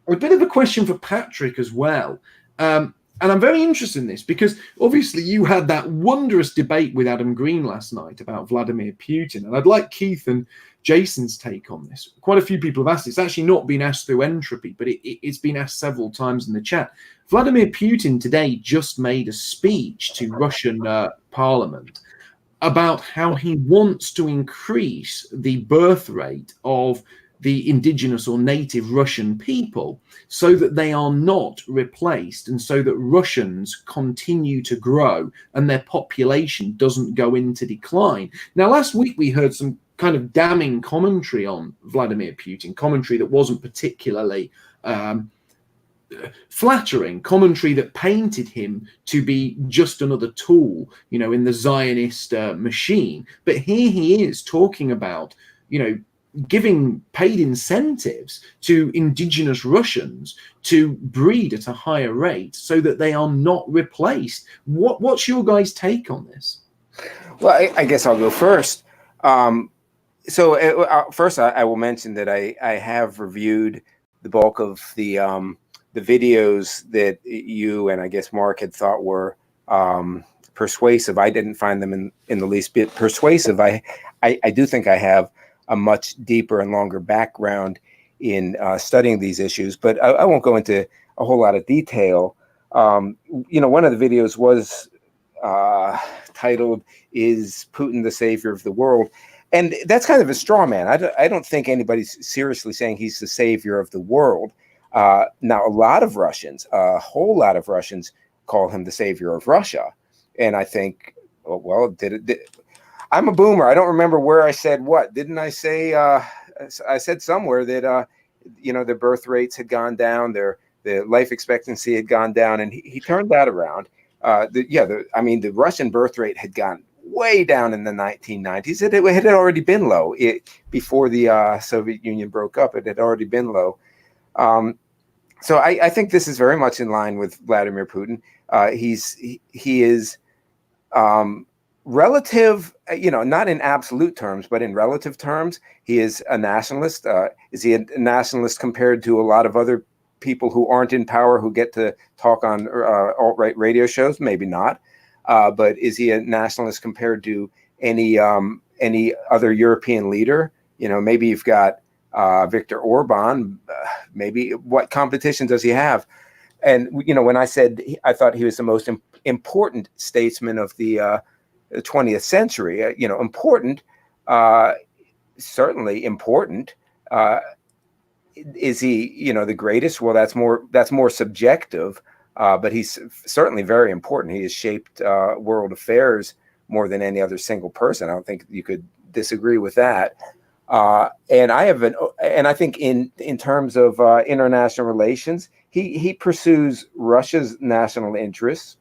A bit of a question for Patrick as well. And I'm very interested in this, because obviously you had that wondrous debate with Adam Green last night about Vladimir Putin. And I'd like Keith and Jason's take on this. Quite a few people have asked. It's actually not been asked through Entropy, but it's been asked several times in the chat. Vladimir Putin today just made a speech to Russian parliament about how he wants to increase the birth rate of the indigenous or native Russian people so that they are not replaced, and so that Russians continue to grow and their population doesn't go into decline. Now, last week we heard some kind of damning commentary on Vladimir Putin, commentary that wasn't particularly flattering, commentary that painted him to be just another tool, in the Zionist machine. But here he is talking about, giving paid incentives to indigenous Russians to breed at a higher rate so that they are not replaced. What's your guys' take on this? Well, I guess I'll go first. First, I will mention that I have reviewed the bulk of the videos that you and I guess Mark had thought were persuasive. I didn't find them in the least bit persuasive. I do think I have a much deeper and longer background in studying these issues, but I won't go into a whole lot of detail. One of the videos was titled, "Is Putin the Savior of the World?" And that's kind of a straw man. I don't think anybody's seriously saying he's the savior of the world. Now, a whole lot of Russians call him the savior of Russia. And I think, I'm a boomer. I don't remember where I said what. Didn't I say, I said somewhere that, their birth rates had gone down, their life expectancy had gone down, and he turned that around. The Russian birth rate had gone way down in the 1990s. It had already been low. Before the Soviet Union broke up, it had already been low. So I think this is very much in line with Vladimir Putin. He is relative, not in absolute terms, but in relative terms, he is a nationalist. Is he a nationalist compared to a lot of other people who aren't in power, who get to talk on alt-right radio shows? Maybe not. But is he a nationalist compared to any other European leader? Maybe you've got Viktor Orban. Maybe what competition does he have? And when I said I thought he was the most important statesman of the 20th century, important, certainly important. Is he, the greatest? Well, that's more subjective. But he's certainly very important. He has shaped world affairs more than any other single person. I don't think you could disagree with that. And I think in terms of international relations, he pursues Russia's national interests,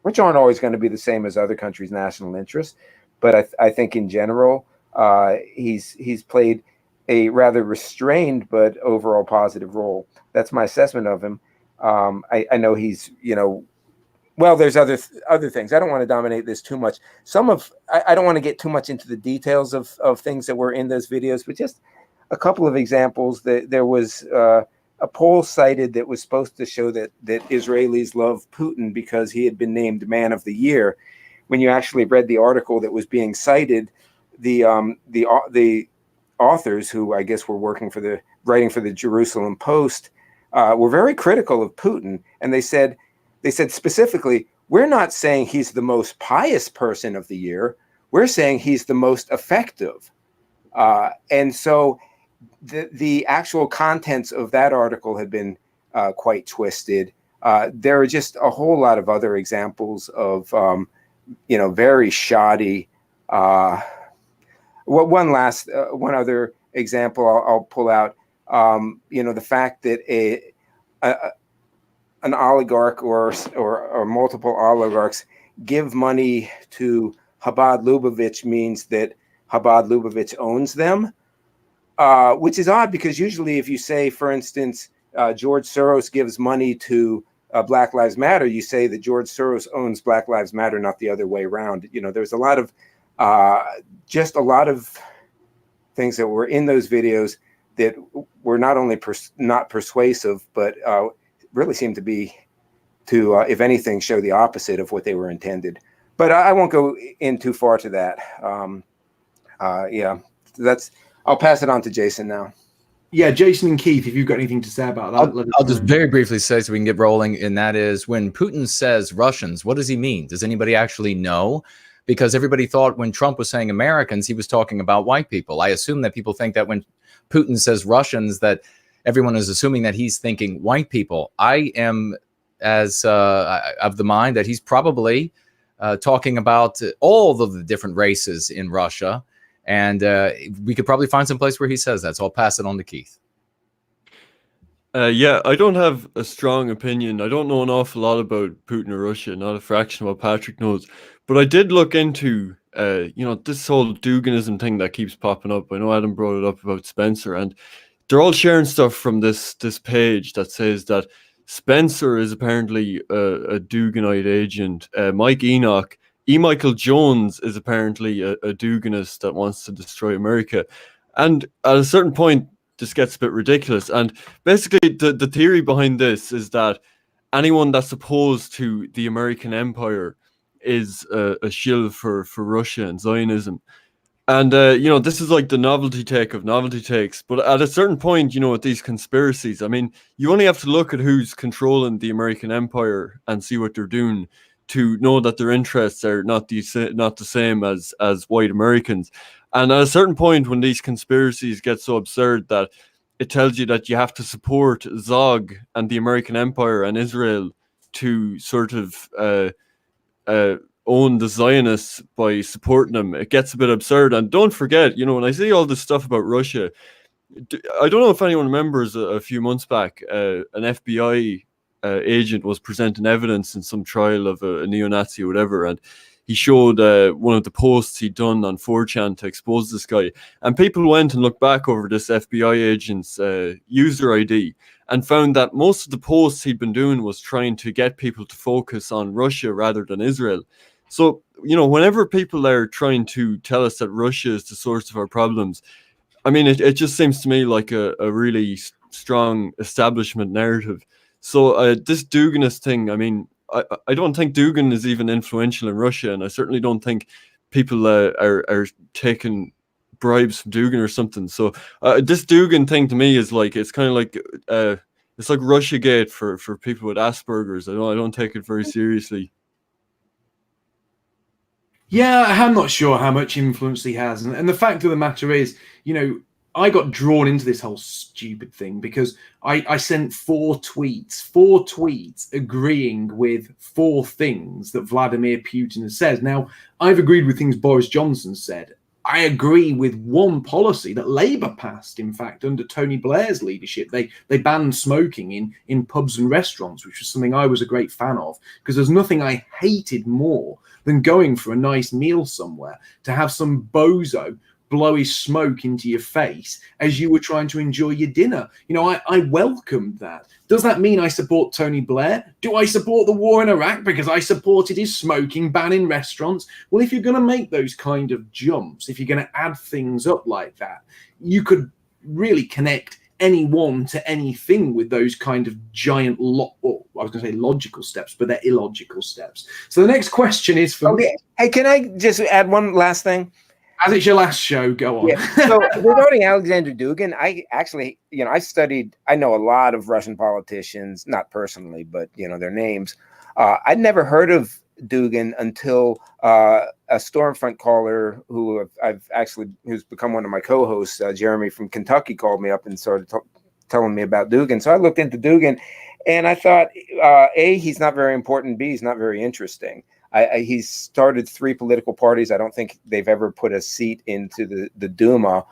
which aren't always going to be the same as other countries' national interests. But I think in general, he's played a rather restrained but overall positive role. That's my assessment of him. I know he's, well, there's other things. I don't want to dominate this too much. I don't want to get too much into the details of things that were in those videos, but just a couple of examples. There was a poll cited that was supposed to show that Israelis love Putin because he had been named Man of the Year. When you actually read the article that was being cited, the authors, who I guess were writing for the Jerusalem Post, were very critical of Putin, and they said specifically, we're not saying he's the most pious person of the year. We're saying he's the most effective. And so the actual contents of that article had been quite twisted. There are just a whole lot of other examples of, very shoddy. One other example I'll pull out. The fact that an oligarch or multiple oligarchs give money to Chabad Lubavitch means that Chabad Lubavitch owns them, which is odd because usually if you say, for instance, George Soros gives money to Black Lives Matter, you say that George Soros owns Black Lives Matter, not the other way around. There's a lot of things that were in those videos that were not only not persuasive, but really seemed to if anything, show the opposite of what they were intended. But I won't go in too far to that. I'll pass it on to Jason now. Yeah, Jason and Keith, if you've got anything to say about that. I'll just very briefly say so we can get rolling, and that is when Putin says Russians, what does he mean? Does anybody actually know? Because everybody thought when Trump was saying Americans, he was talking about white people. I assume that people think that when Putin says Russians, that everyone is assuming that he's thinking white people. I am of the mind that he's probably talking about all of the different races in Russia. And we could probably find some place where he says that. So I'll pass it on to Keith. Yeah, I don't have a strong opinion. I don't know an awful lot about Putin or Russia, not a fraction of what Patrick knows. But I did look into, this whole Duginism thing that keeps popping up. I know Adam brought it up about Spencer, and they're all sharing stuff from this page that says that Spencer is apparently a Duganite agent. Mike Enoch, Michael Jones is apparently a Duganist that wants to destroy America. And at a certain point, this gets a bit ridiculous. And basically, the theory behind this is that anyone that's opposed to the American empire is a shill for Russia and Zionism. And, this is like the novelty take of novelty takes. But at a certain point, with these conspiracies, I mean, you only have to look at who's controlling the American empire and see what they're doing to know that their interests are not the same as white Americans. And at a certain point, when these conspiracies get so absurd that it tells you that you have to support Zog and the American empire and Israel to sort of own the Zionists by supporting them, it gets a bit absurd. And don't forget, when I see all this stuff about Russia, I don't know if anyone remembers a few months back, an FBI agent was presenting evidence in some trial of a neo-Nazi or whatever, and he showed one of the posts he'd done on 4chan to expose this guy. And people went and looked back over this FBI agent's user ID and found that most of the posts he'd been doing was trying to get people to focus on Russia rather than Israel. So, whenever people are trying to tell us that Russia is the source of our problems, I mean, it just seems to me like a really strong establishment narrative. So this Duganist thing, I mean, I don't think Dugin is even influential in Russia, and I certainly don't think people are taking bribes from Dugan or something. So this Dugan thing to me is like, it's kind of like it's like Russiagate for people with Asperger's. I don't take it very seriously. Yeah, I'm not sure how much influence he has. And the fact of the matter is, I got drawn into this whole stupid thing because I sent 4 tweets agreeing with 4 things that Vladimir Putin has said. Now, I've agreed with things Boris Johnson said. I agree with one policy that Labour passed, in fact, under Tony Blair's leadership. They banned smoking in pubs and restaurants, which was something I was a great fan of, because there's nothing I hated more than going for a nice meal somewhere to have some bozo blow his smoke into your face as you were trying to enjoy your dinner. I welcomed that. Does that mean I support Tony Blair? Do I support the war in Iraq because I supported his smoking ban in restaurants? Well, if you're going to make those kind of jumps, if you're going to add things up like that, you could really connect anyone to anything with those kind of giant, logical steps, but they're illogical steps. So the next question is for me. Hey, can I just add one last thing? As it's your last show, go on. Yeah. So regarding Alexander Dugin, I actually, I know a lot of Russian politicians, not personally, but, their names. I'd never heard of Dugin until a Stormfront caller who's become one of my co-hosts, Jeremy from Kentucky, called me up and started telling me about Dugin. So I looked into Dugin and I thought, A, he's not very important. B, he's not very interesting. He's started 3 political parties. I don't think they've ever put a seat into the Duma.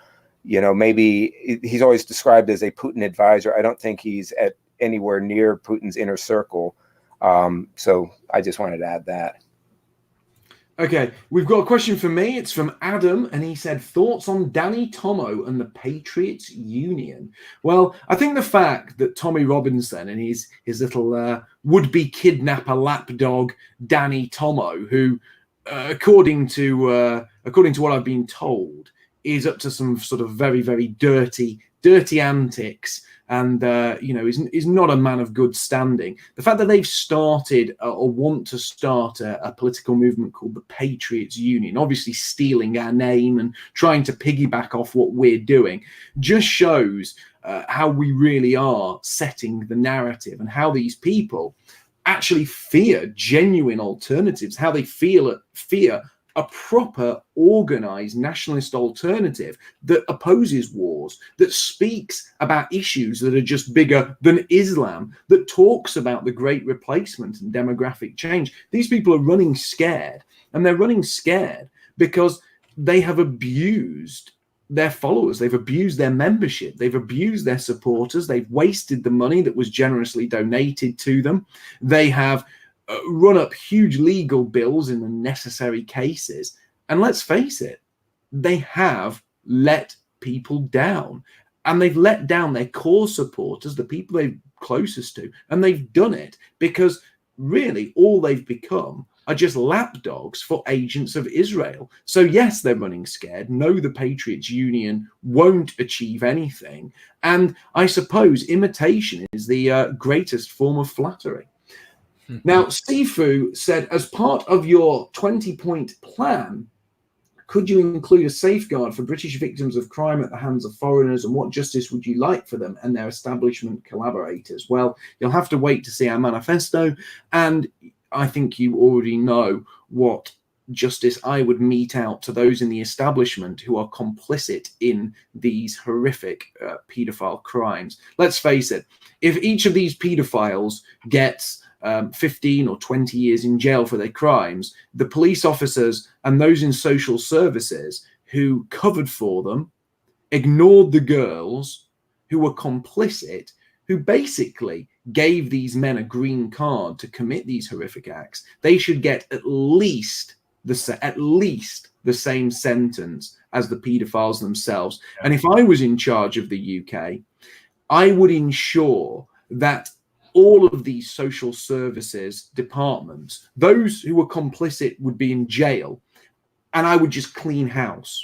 Maybe he's always described as a Putin advisor. I don't think he's at anywhere near Putin's inner circle. So I just wanted to add that. Okay, we've got a question for me. It's from Adam, and he said, thoughts on Danny Tomo and the Patriots Union? Well, I think the fact that Tommy Robinson and his little would-be kidnapper lapdog, Danny Tomo, who, according to what I've been told, is up to some sort of very, very dirty antics, and is not a man of good standing. The fact that they've started or want to start a political movement called the Patriots Union, obviously stealing our name and trying to piggyback off what we're doing, just shows how we really are setting the narrative and how these people actually fear genuine alternatives, how they fear a proper, organized nationalist alternative that opposes wars, that speaks about issues that are just bigger than Islam, that talks about the great replacement and demographic change. These people are running scared, and they're running scared because they have abused their followers, they've abused their membership, they've abused their supporters, they've wasted the money that was generously donated to them, they have run up huge legal bills in unnecessary cases. And let's face it, they have let people down. And they've let down their core supporters, the people they're closest to. And they've done it because really all they've become are just lapdogs for agents of Israel. So yes, they're running scared. No, the Patriots Union won't achieve anything. And I suppose imitation is the greatest form of flattery. Now, Sifu said, as part of your 20-point plan, could you include a safeguard for British victims of crime at the hands of foreigners, and what justice would you like for them and their establishment collaborators? Well, you'll have to wait to see our manifesto, and I think you already know what justice I would mete out to those in the establishment who are complicit in these horrific paedophile crimes. Let's face it, if each of these paedophiles gets 15 or 20 years in jail for their crimes, the police officers and those in social services who covered for them, ignored the girls who were complicit, who basically gave these men a green card to commit these horrific acts, they should get at least the same sentence as the paedophiles themselves. And if I was in charge of the UK, I would ensure that all of these social services departments, those who were complicit would be in jail, and I would just clean house.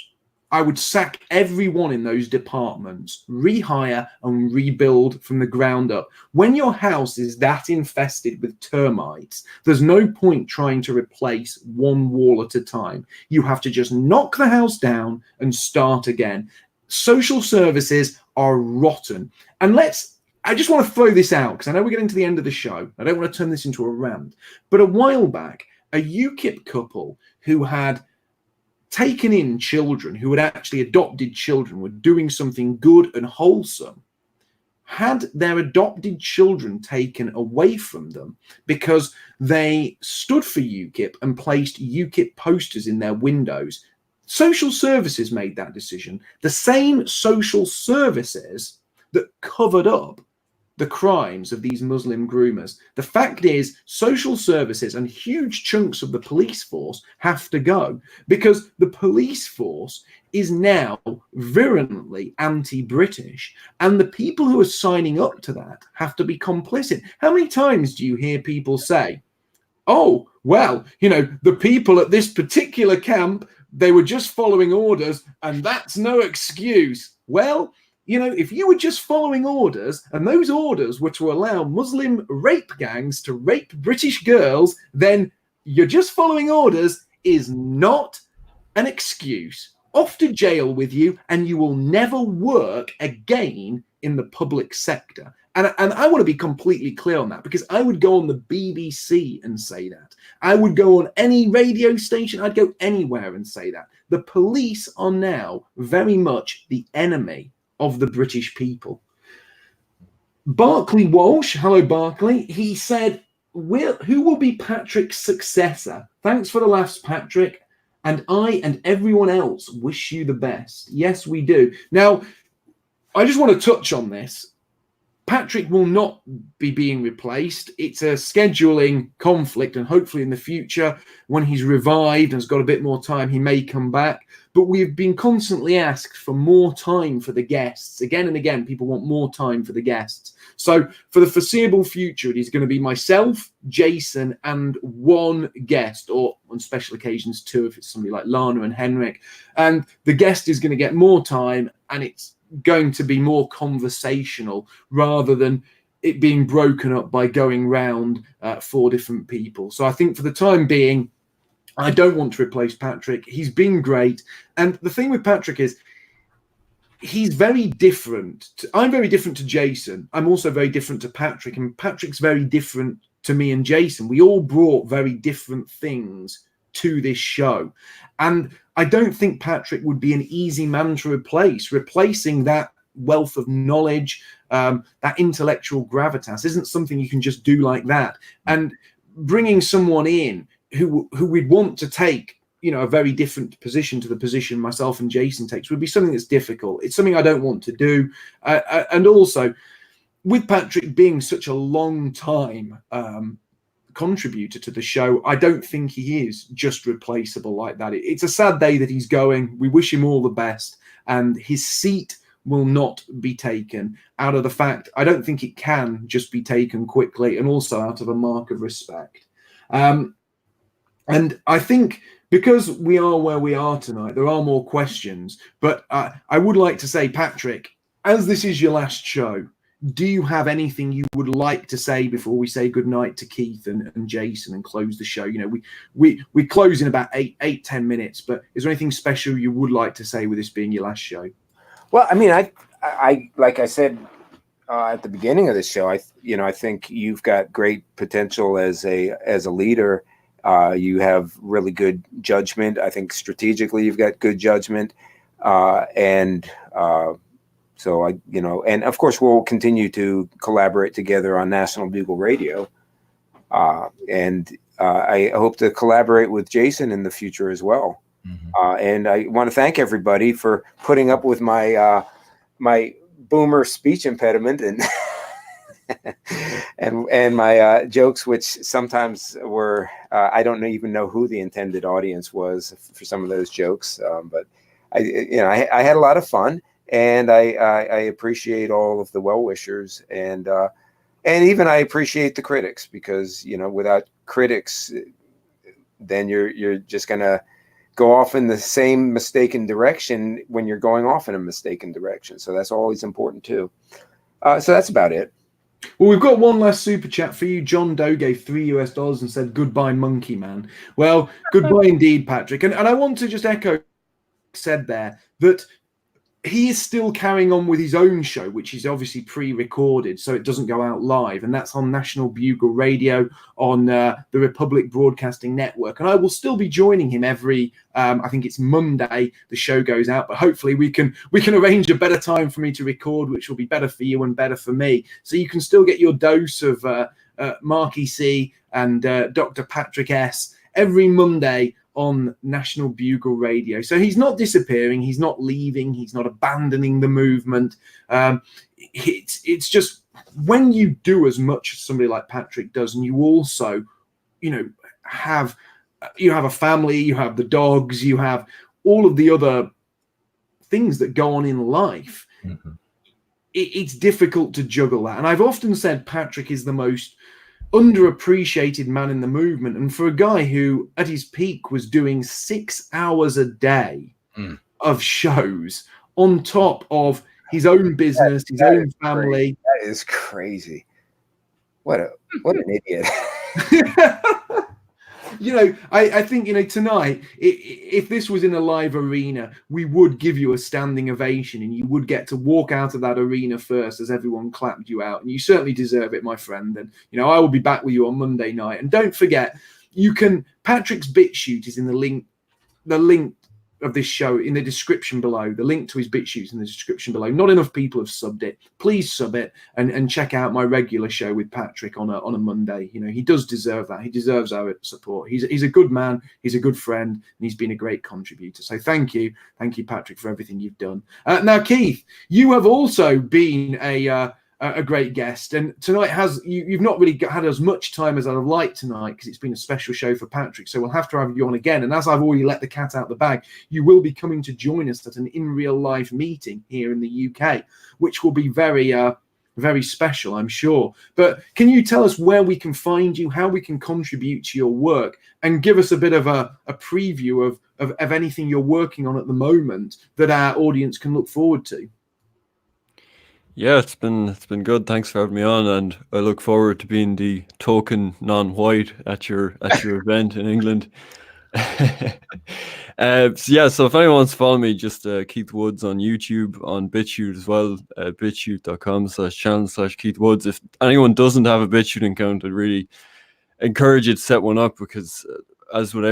I would sack everyone in those departments, rehire and rebuild from the ground up. When your house is that infested with termites, there's no point trying to replace one wall at a time. You have to just knock the house down and start again. Social services are rotten. And I just want to throw this out because I know we're getting to the end of the show. I don't want to turn this into a rant. But a while back, a UKIP couple who had taken in children, who had actually adopted children, were doing something good and wholesome, had their adopted children taken away from them because they stood for UKIP and placed UKIP posters in their windows. Social services made that decision. The same social services that covered up the crimes of these Muslim groomers. The fact is, social services and huge chunks of the police force have to go because the police force is now virulently anti-British, and the people who are signing up to that have to be complicit. How many times do you hear people say, oh, well, the people at this particular camp, they were just following orders, and that's no excuse? Well, if you were just following orders and those orders were to allow Muslim rape gangs to rape British girls, then you're just following orders is not an excuse. Off to jail with you, and you will never work again in the public sector. And I want to be completely clear on that, because I would go on the BBC and say that. I would go on any radio station. I'd go anywhere and say that. The police are now very much the enemy of the British people. Barclay Walsh, hello Barclay, he said, who will be Patrick's successor? Thanks for the laughs, Patrick. And I and everyone else wish you the best. Yes, we do. Now, I just want to touch on this. Patrick will not be being replaced. It's a scheduling conflict, and hopefully in the future, when he's revived and has got a bit more time, he may come back. But we've been constantly asked for more time for the guests. Again and again, people want more time for the guests. So for the foreseeable future, it is going to be myself, Jason, and one guest, or on special occasions, two, if it's somebody like Lana and Henrik. And the guest is going to get more time, and it's going to be more conversational rather than it being broken up by going round 4 different people. So I think for the time being, I don't want to replace Patrick. He's been great. And the thing with Patrick is he's very different. I'm very different to Jason. I'm also very different to Patrick. And Patrick's very different to me and Jason. We all brought very different things to this show. And I don't think Patrick would be an easy man to replace. Replacing that wealth of knowledge, that intellectual gravitas isn't something you can just do like that. And bringing someone in who we'd want to take, a very different position to the position myself and Jason takes would be something that's difficult. It's something I don't want to do. And also, with Patrick being such a long time contributor to the show, I don't think he is just replaceable like that. It's a sad day that he's going. We wish him all the best, and his seat will not be taken out of the fact I don't think it can just be taken quickly, and also out of a mark of respect. And I think because we are where we are tonight, there are more questions, but I would like to say, Patrick, as this is your last show, do you have anything you would like to say before we say goodnight to Keith and Jason and close the show? We close in about 10 minutes, but is there anything special you would like to say with this being your last show? Well, I mean, I like I said at the beginning of the show, I think you've got great potential as a leader. You have really good judgment. I think strategically you've got good judgment, so and of course we'll continue to collaborate together on National Bugle Radio, and I hope to collaborate with Jason in the future as well. Mm-hmm. And I want to thank everybody for putting up with my my boomer speech impediment and and my jokes, which sometimes were I don't even know who the intended audience was for some of those jokes, but I had a lot of fun. And I appreciate all of the well-wishers, and even I appreciate the critics, because without critics, then you're just gonna go off in the same mistaken direction when you're going off in a mistaken direction. So that's always important too. So that's about it. Well, we've got one last super chat for you. John Doe gave $3 and said, "Goodbye, monkey man." Well, goodbye indeed, Patrick. And I want to just echo said there that he is still carrying on with his own show, which is obviously pre-recorded, so it doesn't go out live, and that's on National Bugle Radio on the Republic Broadcasting Network. And I will still be joining him every, I think it's Monday, the show goes out, but hopefully we can arrange a better time for me to record, which will be better for you and better for me. So you can still get your dose of Marky C and Dr. Patrick S every Monday on National Bugle Radio. So he's not disappearing, he's not leaving, he's not abandoning the movement. It's just when you do as much as somebody like Patrick does, and you also, have a family, you have the dogs, you have all of the other things that go on in life. Mm-hmm. It's difficult to juggle that. And I've often said Patrick is the most underappreciated man in the movement, and for a guy who at his peak was doing 6 hours a day of shows on top of his own business, his own family. That is crazy. What an idiot. I think, tonight, if this was in a live arena, we would give you a standing ovation and you would get to walk out of that arena first as everyone clapped you out. And you certainly deserve it, my friend. And, I will be back with you on Monday night. And don't forget, Patrick's BitChute is in the link of this show in the description below. The link to his BitChute is in the description below. Not enough people have subbed it. Please sub it and check out my regular show with Patrick on a Monday. He does deserve that. He deserves our support. He's a good man. He's a good friend, and he's been a great contributor. So thank you, Patrick, for everything you've done. Now, Keith, you have also been a great guest, and tonight you've not really had as much time as I'd have liked tonight because it's been a special show for Patrick, so we'll have to have you on again. And as I've already let the cat out the bag, you will be coming to join us at an in real life meeting here in the UK, which will be very very special, I'm sure. But can you tell us where we can find you, how we can contribute to your work, and give us a bit of a preview of anything you're working on at the moment that our audience can look forward to? Yeah, it's been good. Thanks for having me on, and I look forward to being the token non-white at your event in England. So if anyone wants to follow me, just Keith Woods on YouTube, on BitChute as well, bitchute.com/channel/Keith Woods. If anyone doesn't have a BitChute account, I'd really encourage you to set one up, because as with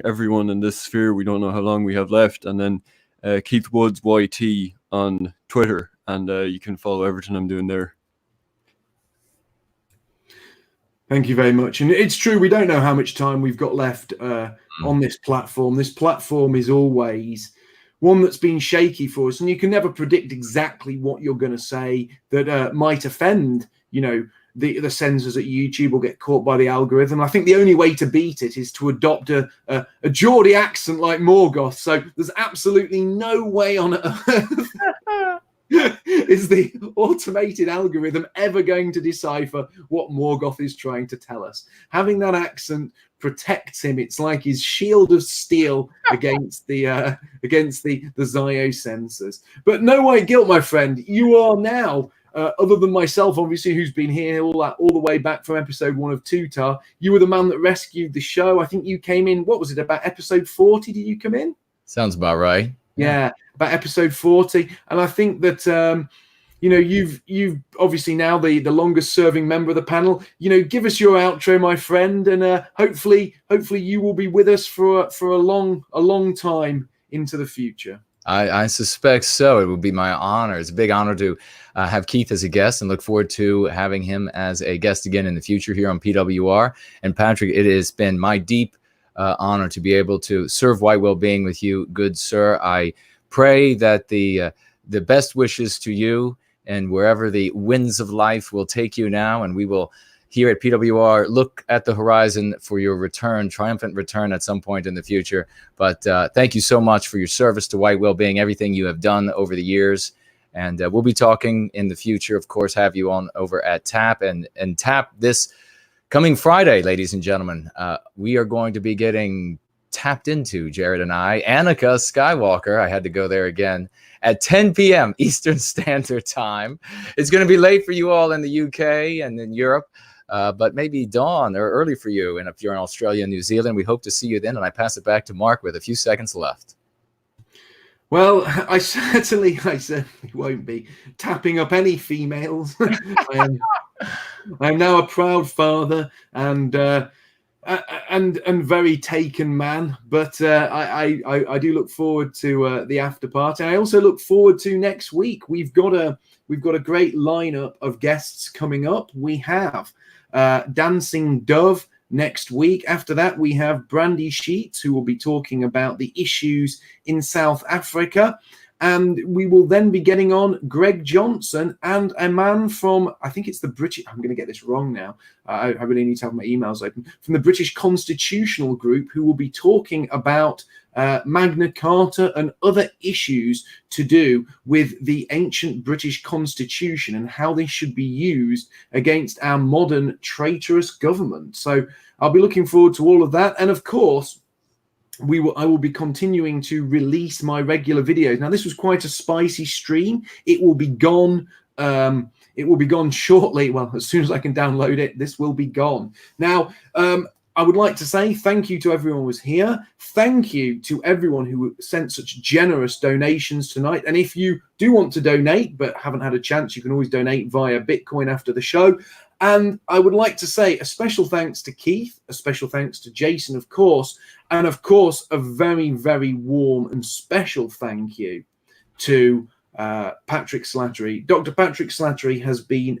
everyone in this sphere, we don't know how long we have left. And then Keith Woods YT on Twitter, and you can follow everything I'm doing there. Thank you very much. And it's true, we don't know how much time we've got left on this platform. This platform is always one that's been shaky for us, and you can never predict exactly what you're going to say that might offend, the censors at YouTube will get caught by the algorithm. I think the only way to beat it is to adopt a Geordie accent like Morgoth. So there's absolutely no way on earth is the automated algorithm ever going to decipher what Morgoth is trying to tell us. Having that accent protects him. It's like his shield of steel against the Zio censors. But no white guilt, my friend. You are now, other than myself, obviously, who's been here all the way back from episode 1 of Tutar, you were the man that rescued the show. I think you came in, what was it, about episode 40? Did you come in? Sounds about right. Yeah, about episode 40. And I think that you've obviously now the longest serving member of the panel. Give us your outro, my friend, and hopefully you will be with us for a long time into the future. I suspect so. It would be my honor. It's a big honor to have Keith as a guest, and look forward to having him as a guest again in the future here on PWR. And Patrick, it has been my deep honor to be able to serve White Wellbeing with you, good sir. I pray that the best wishes to you and wherever the winds of life will take you now, and we will here at PWR look at the horizon for your return, triumphant return at some point in the future. But thank you so much for your service to White Wellbeing, everything you have done over the years. And we'll be talking in the future, of course, have you on over at TAP, and TAP this coming Friday, ladies and gentlemen. We are going to be getting tapped into, Jared and I. Annika Skywalker, I had to go there again, at 10 p.m. Eastern Standard Time. It's going to be late for you all in the UK and in Europe, but maybe dawn or early for you. And if you're in Australia and New Zealand, we hope to see you then. And I pass it back to Mark with a few seconds left. Well, I certainly won't be tapping up any females. I am now a proud father and very taken man. But I do look forward to the after party. I also look forward to next week. We've got a great lineup of guests coming up. We have Dancing Dove next week. After that, we have Brandy Sheets, who will be talking about the issues in South Africa. And we will then be getting on Greg Johnson and a man from, I think it's the British, I'm going to get this wrong now. I really need to have my emails open. From the British Constitutional Group, who will be talking about Magna Carta and other issues to do with the ancient British Constitution and how they should be used against our modern traitorous government. So I'll be looking forward to all of that. And of course, I will be continuing to release my regular videos. Now, this was quite a spicy stream. It will be gone. It will be gone shortly. Well, as soon as I can download it, this will be gone. Now, I would like to say thank you to everyone who was here. Thank you to everyone who sent such generous donations tonight. And if you do want to donate but haven't had a chance, you can always donate via Bitcoin after the show. And I would like to say a special thanks to Keith, a special thanks to Jason, of course, and of course, a very, very warm and special thank you to Patrick Slattery. Dr. Patrick Slattery has been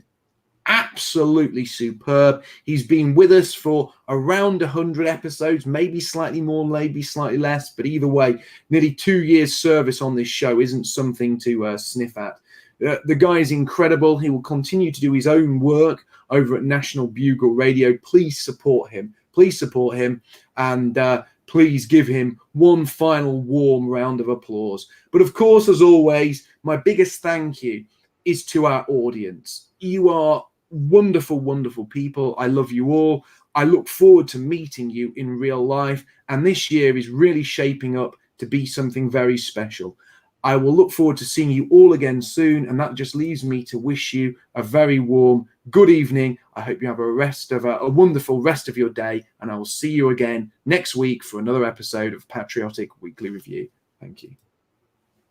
absolutely superb. He's been with us for around 100 episodes, maybe slightly more, maybe slightly less, but either way, nearly 2 years service on this show isn't something to sniff at. The guy is incredible. He will continue to do his own work over at National Bugle Radio. Please support him. Please support him. And please give him one final warm round of applause. But of course, as always, my biggest thank you is to our audience. You are wonderful, wonderful people. I love you all. I look forward to meeting you in real life. And this year is really shaping up to be something very special. I will look forward to seeing you all again soon. And that just leaves me to wish you a very warm good evening. I hope you have a wonderful rest of your day. And I will see you again next week for another episode of Patriotic Weekly Review. Thank you.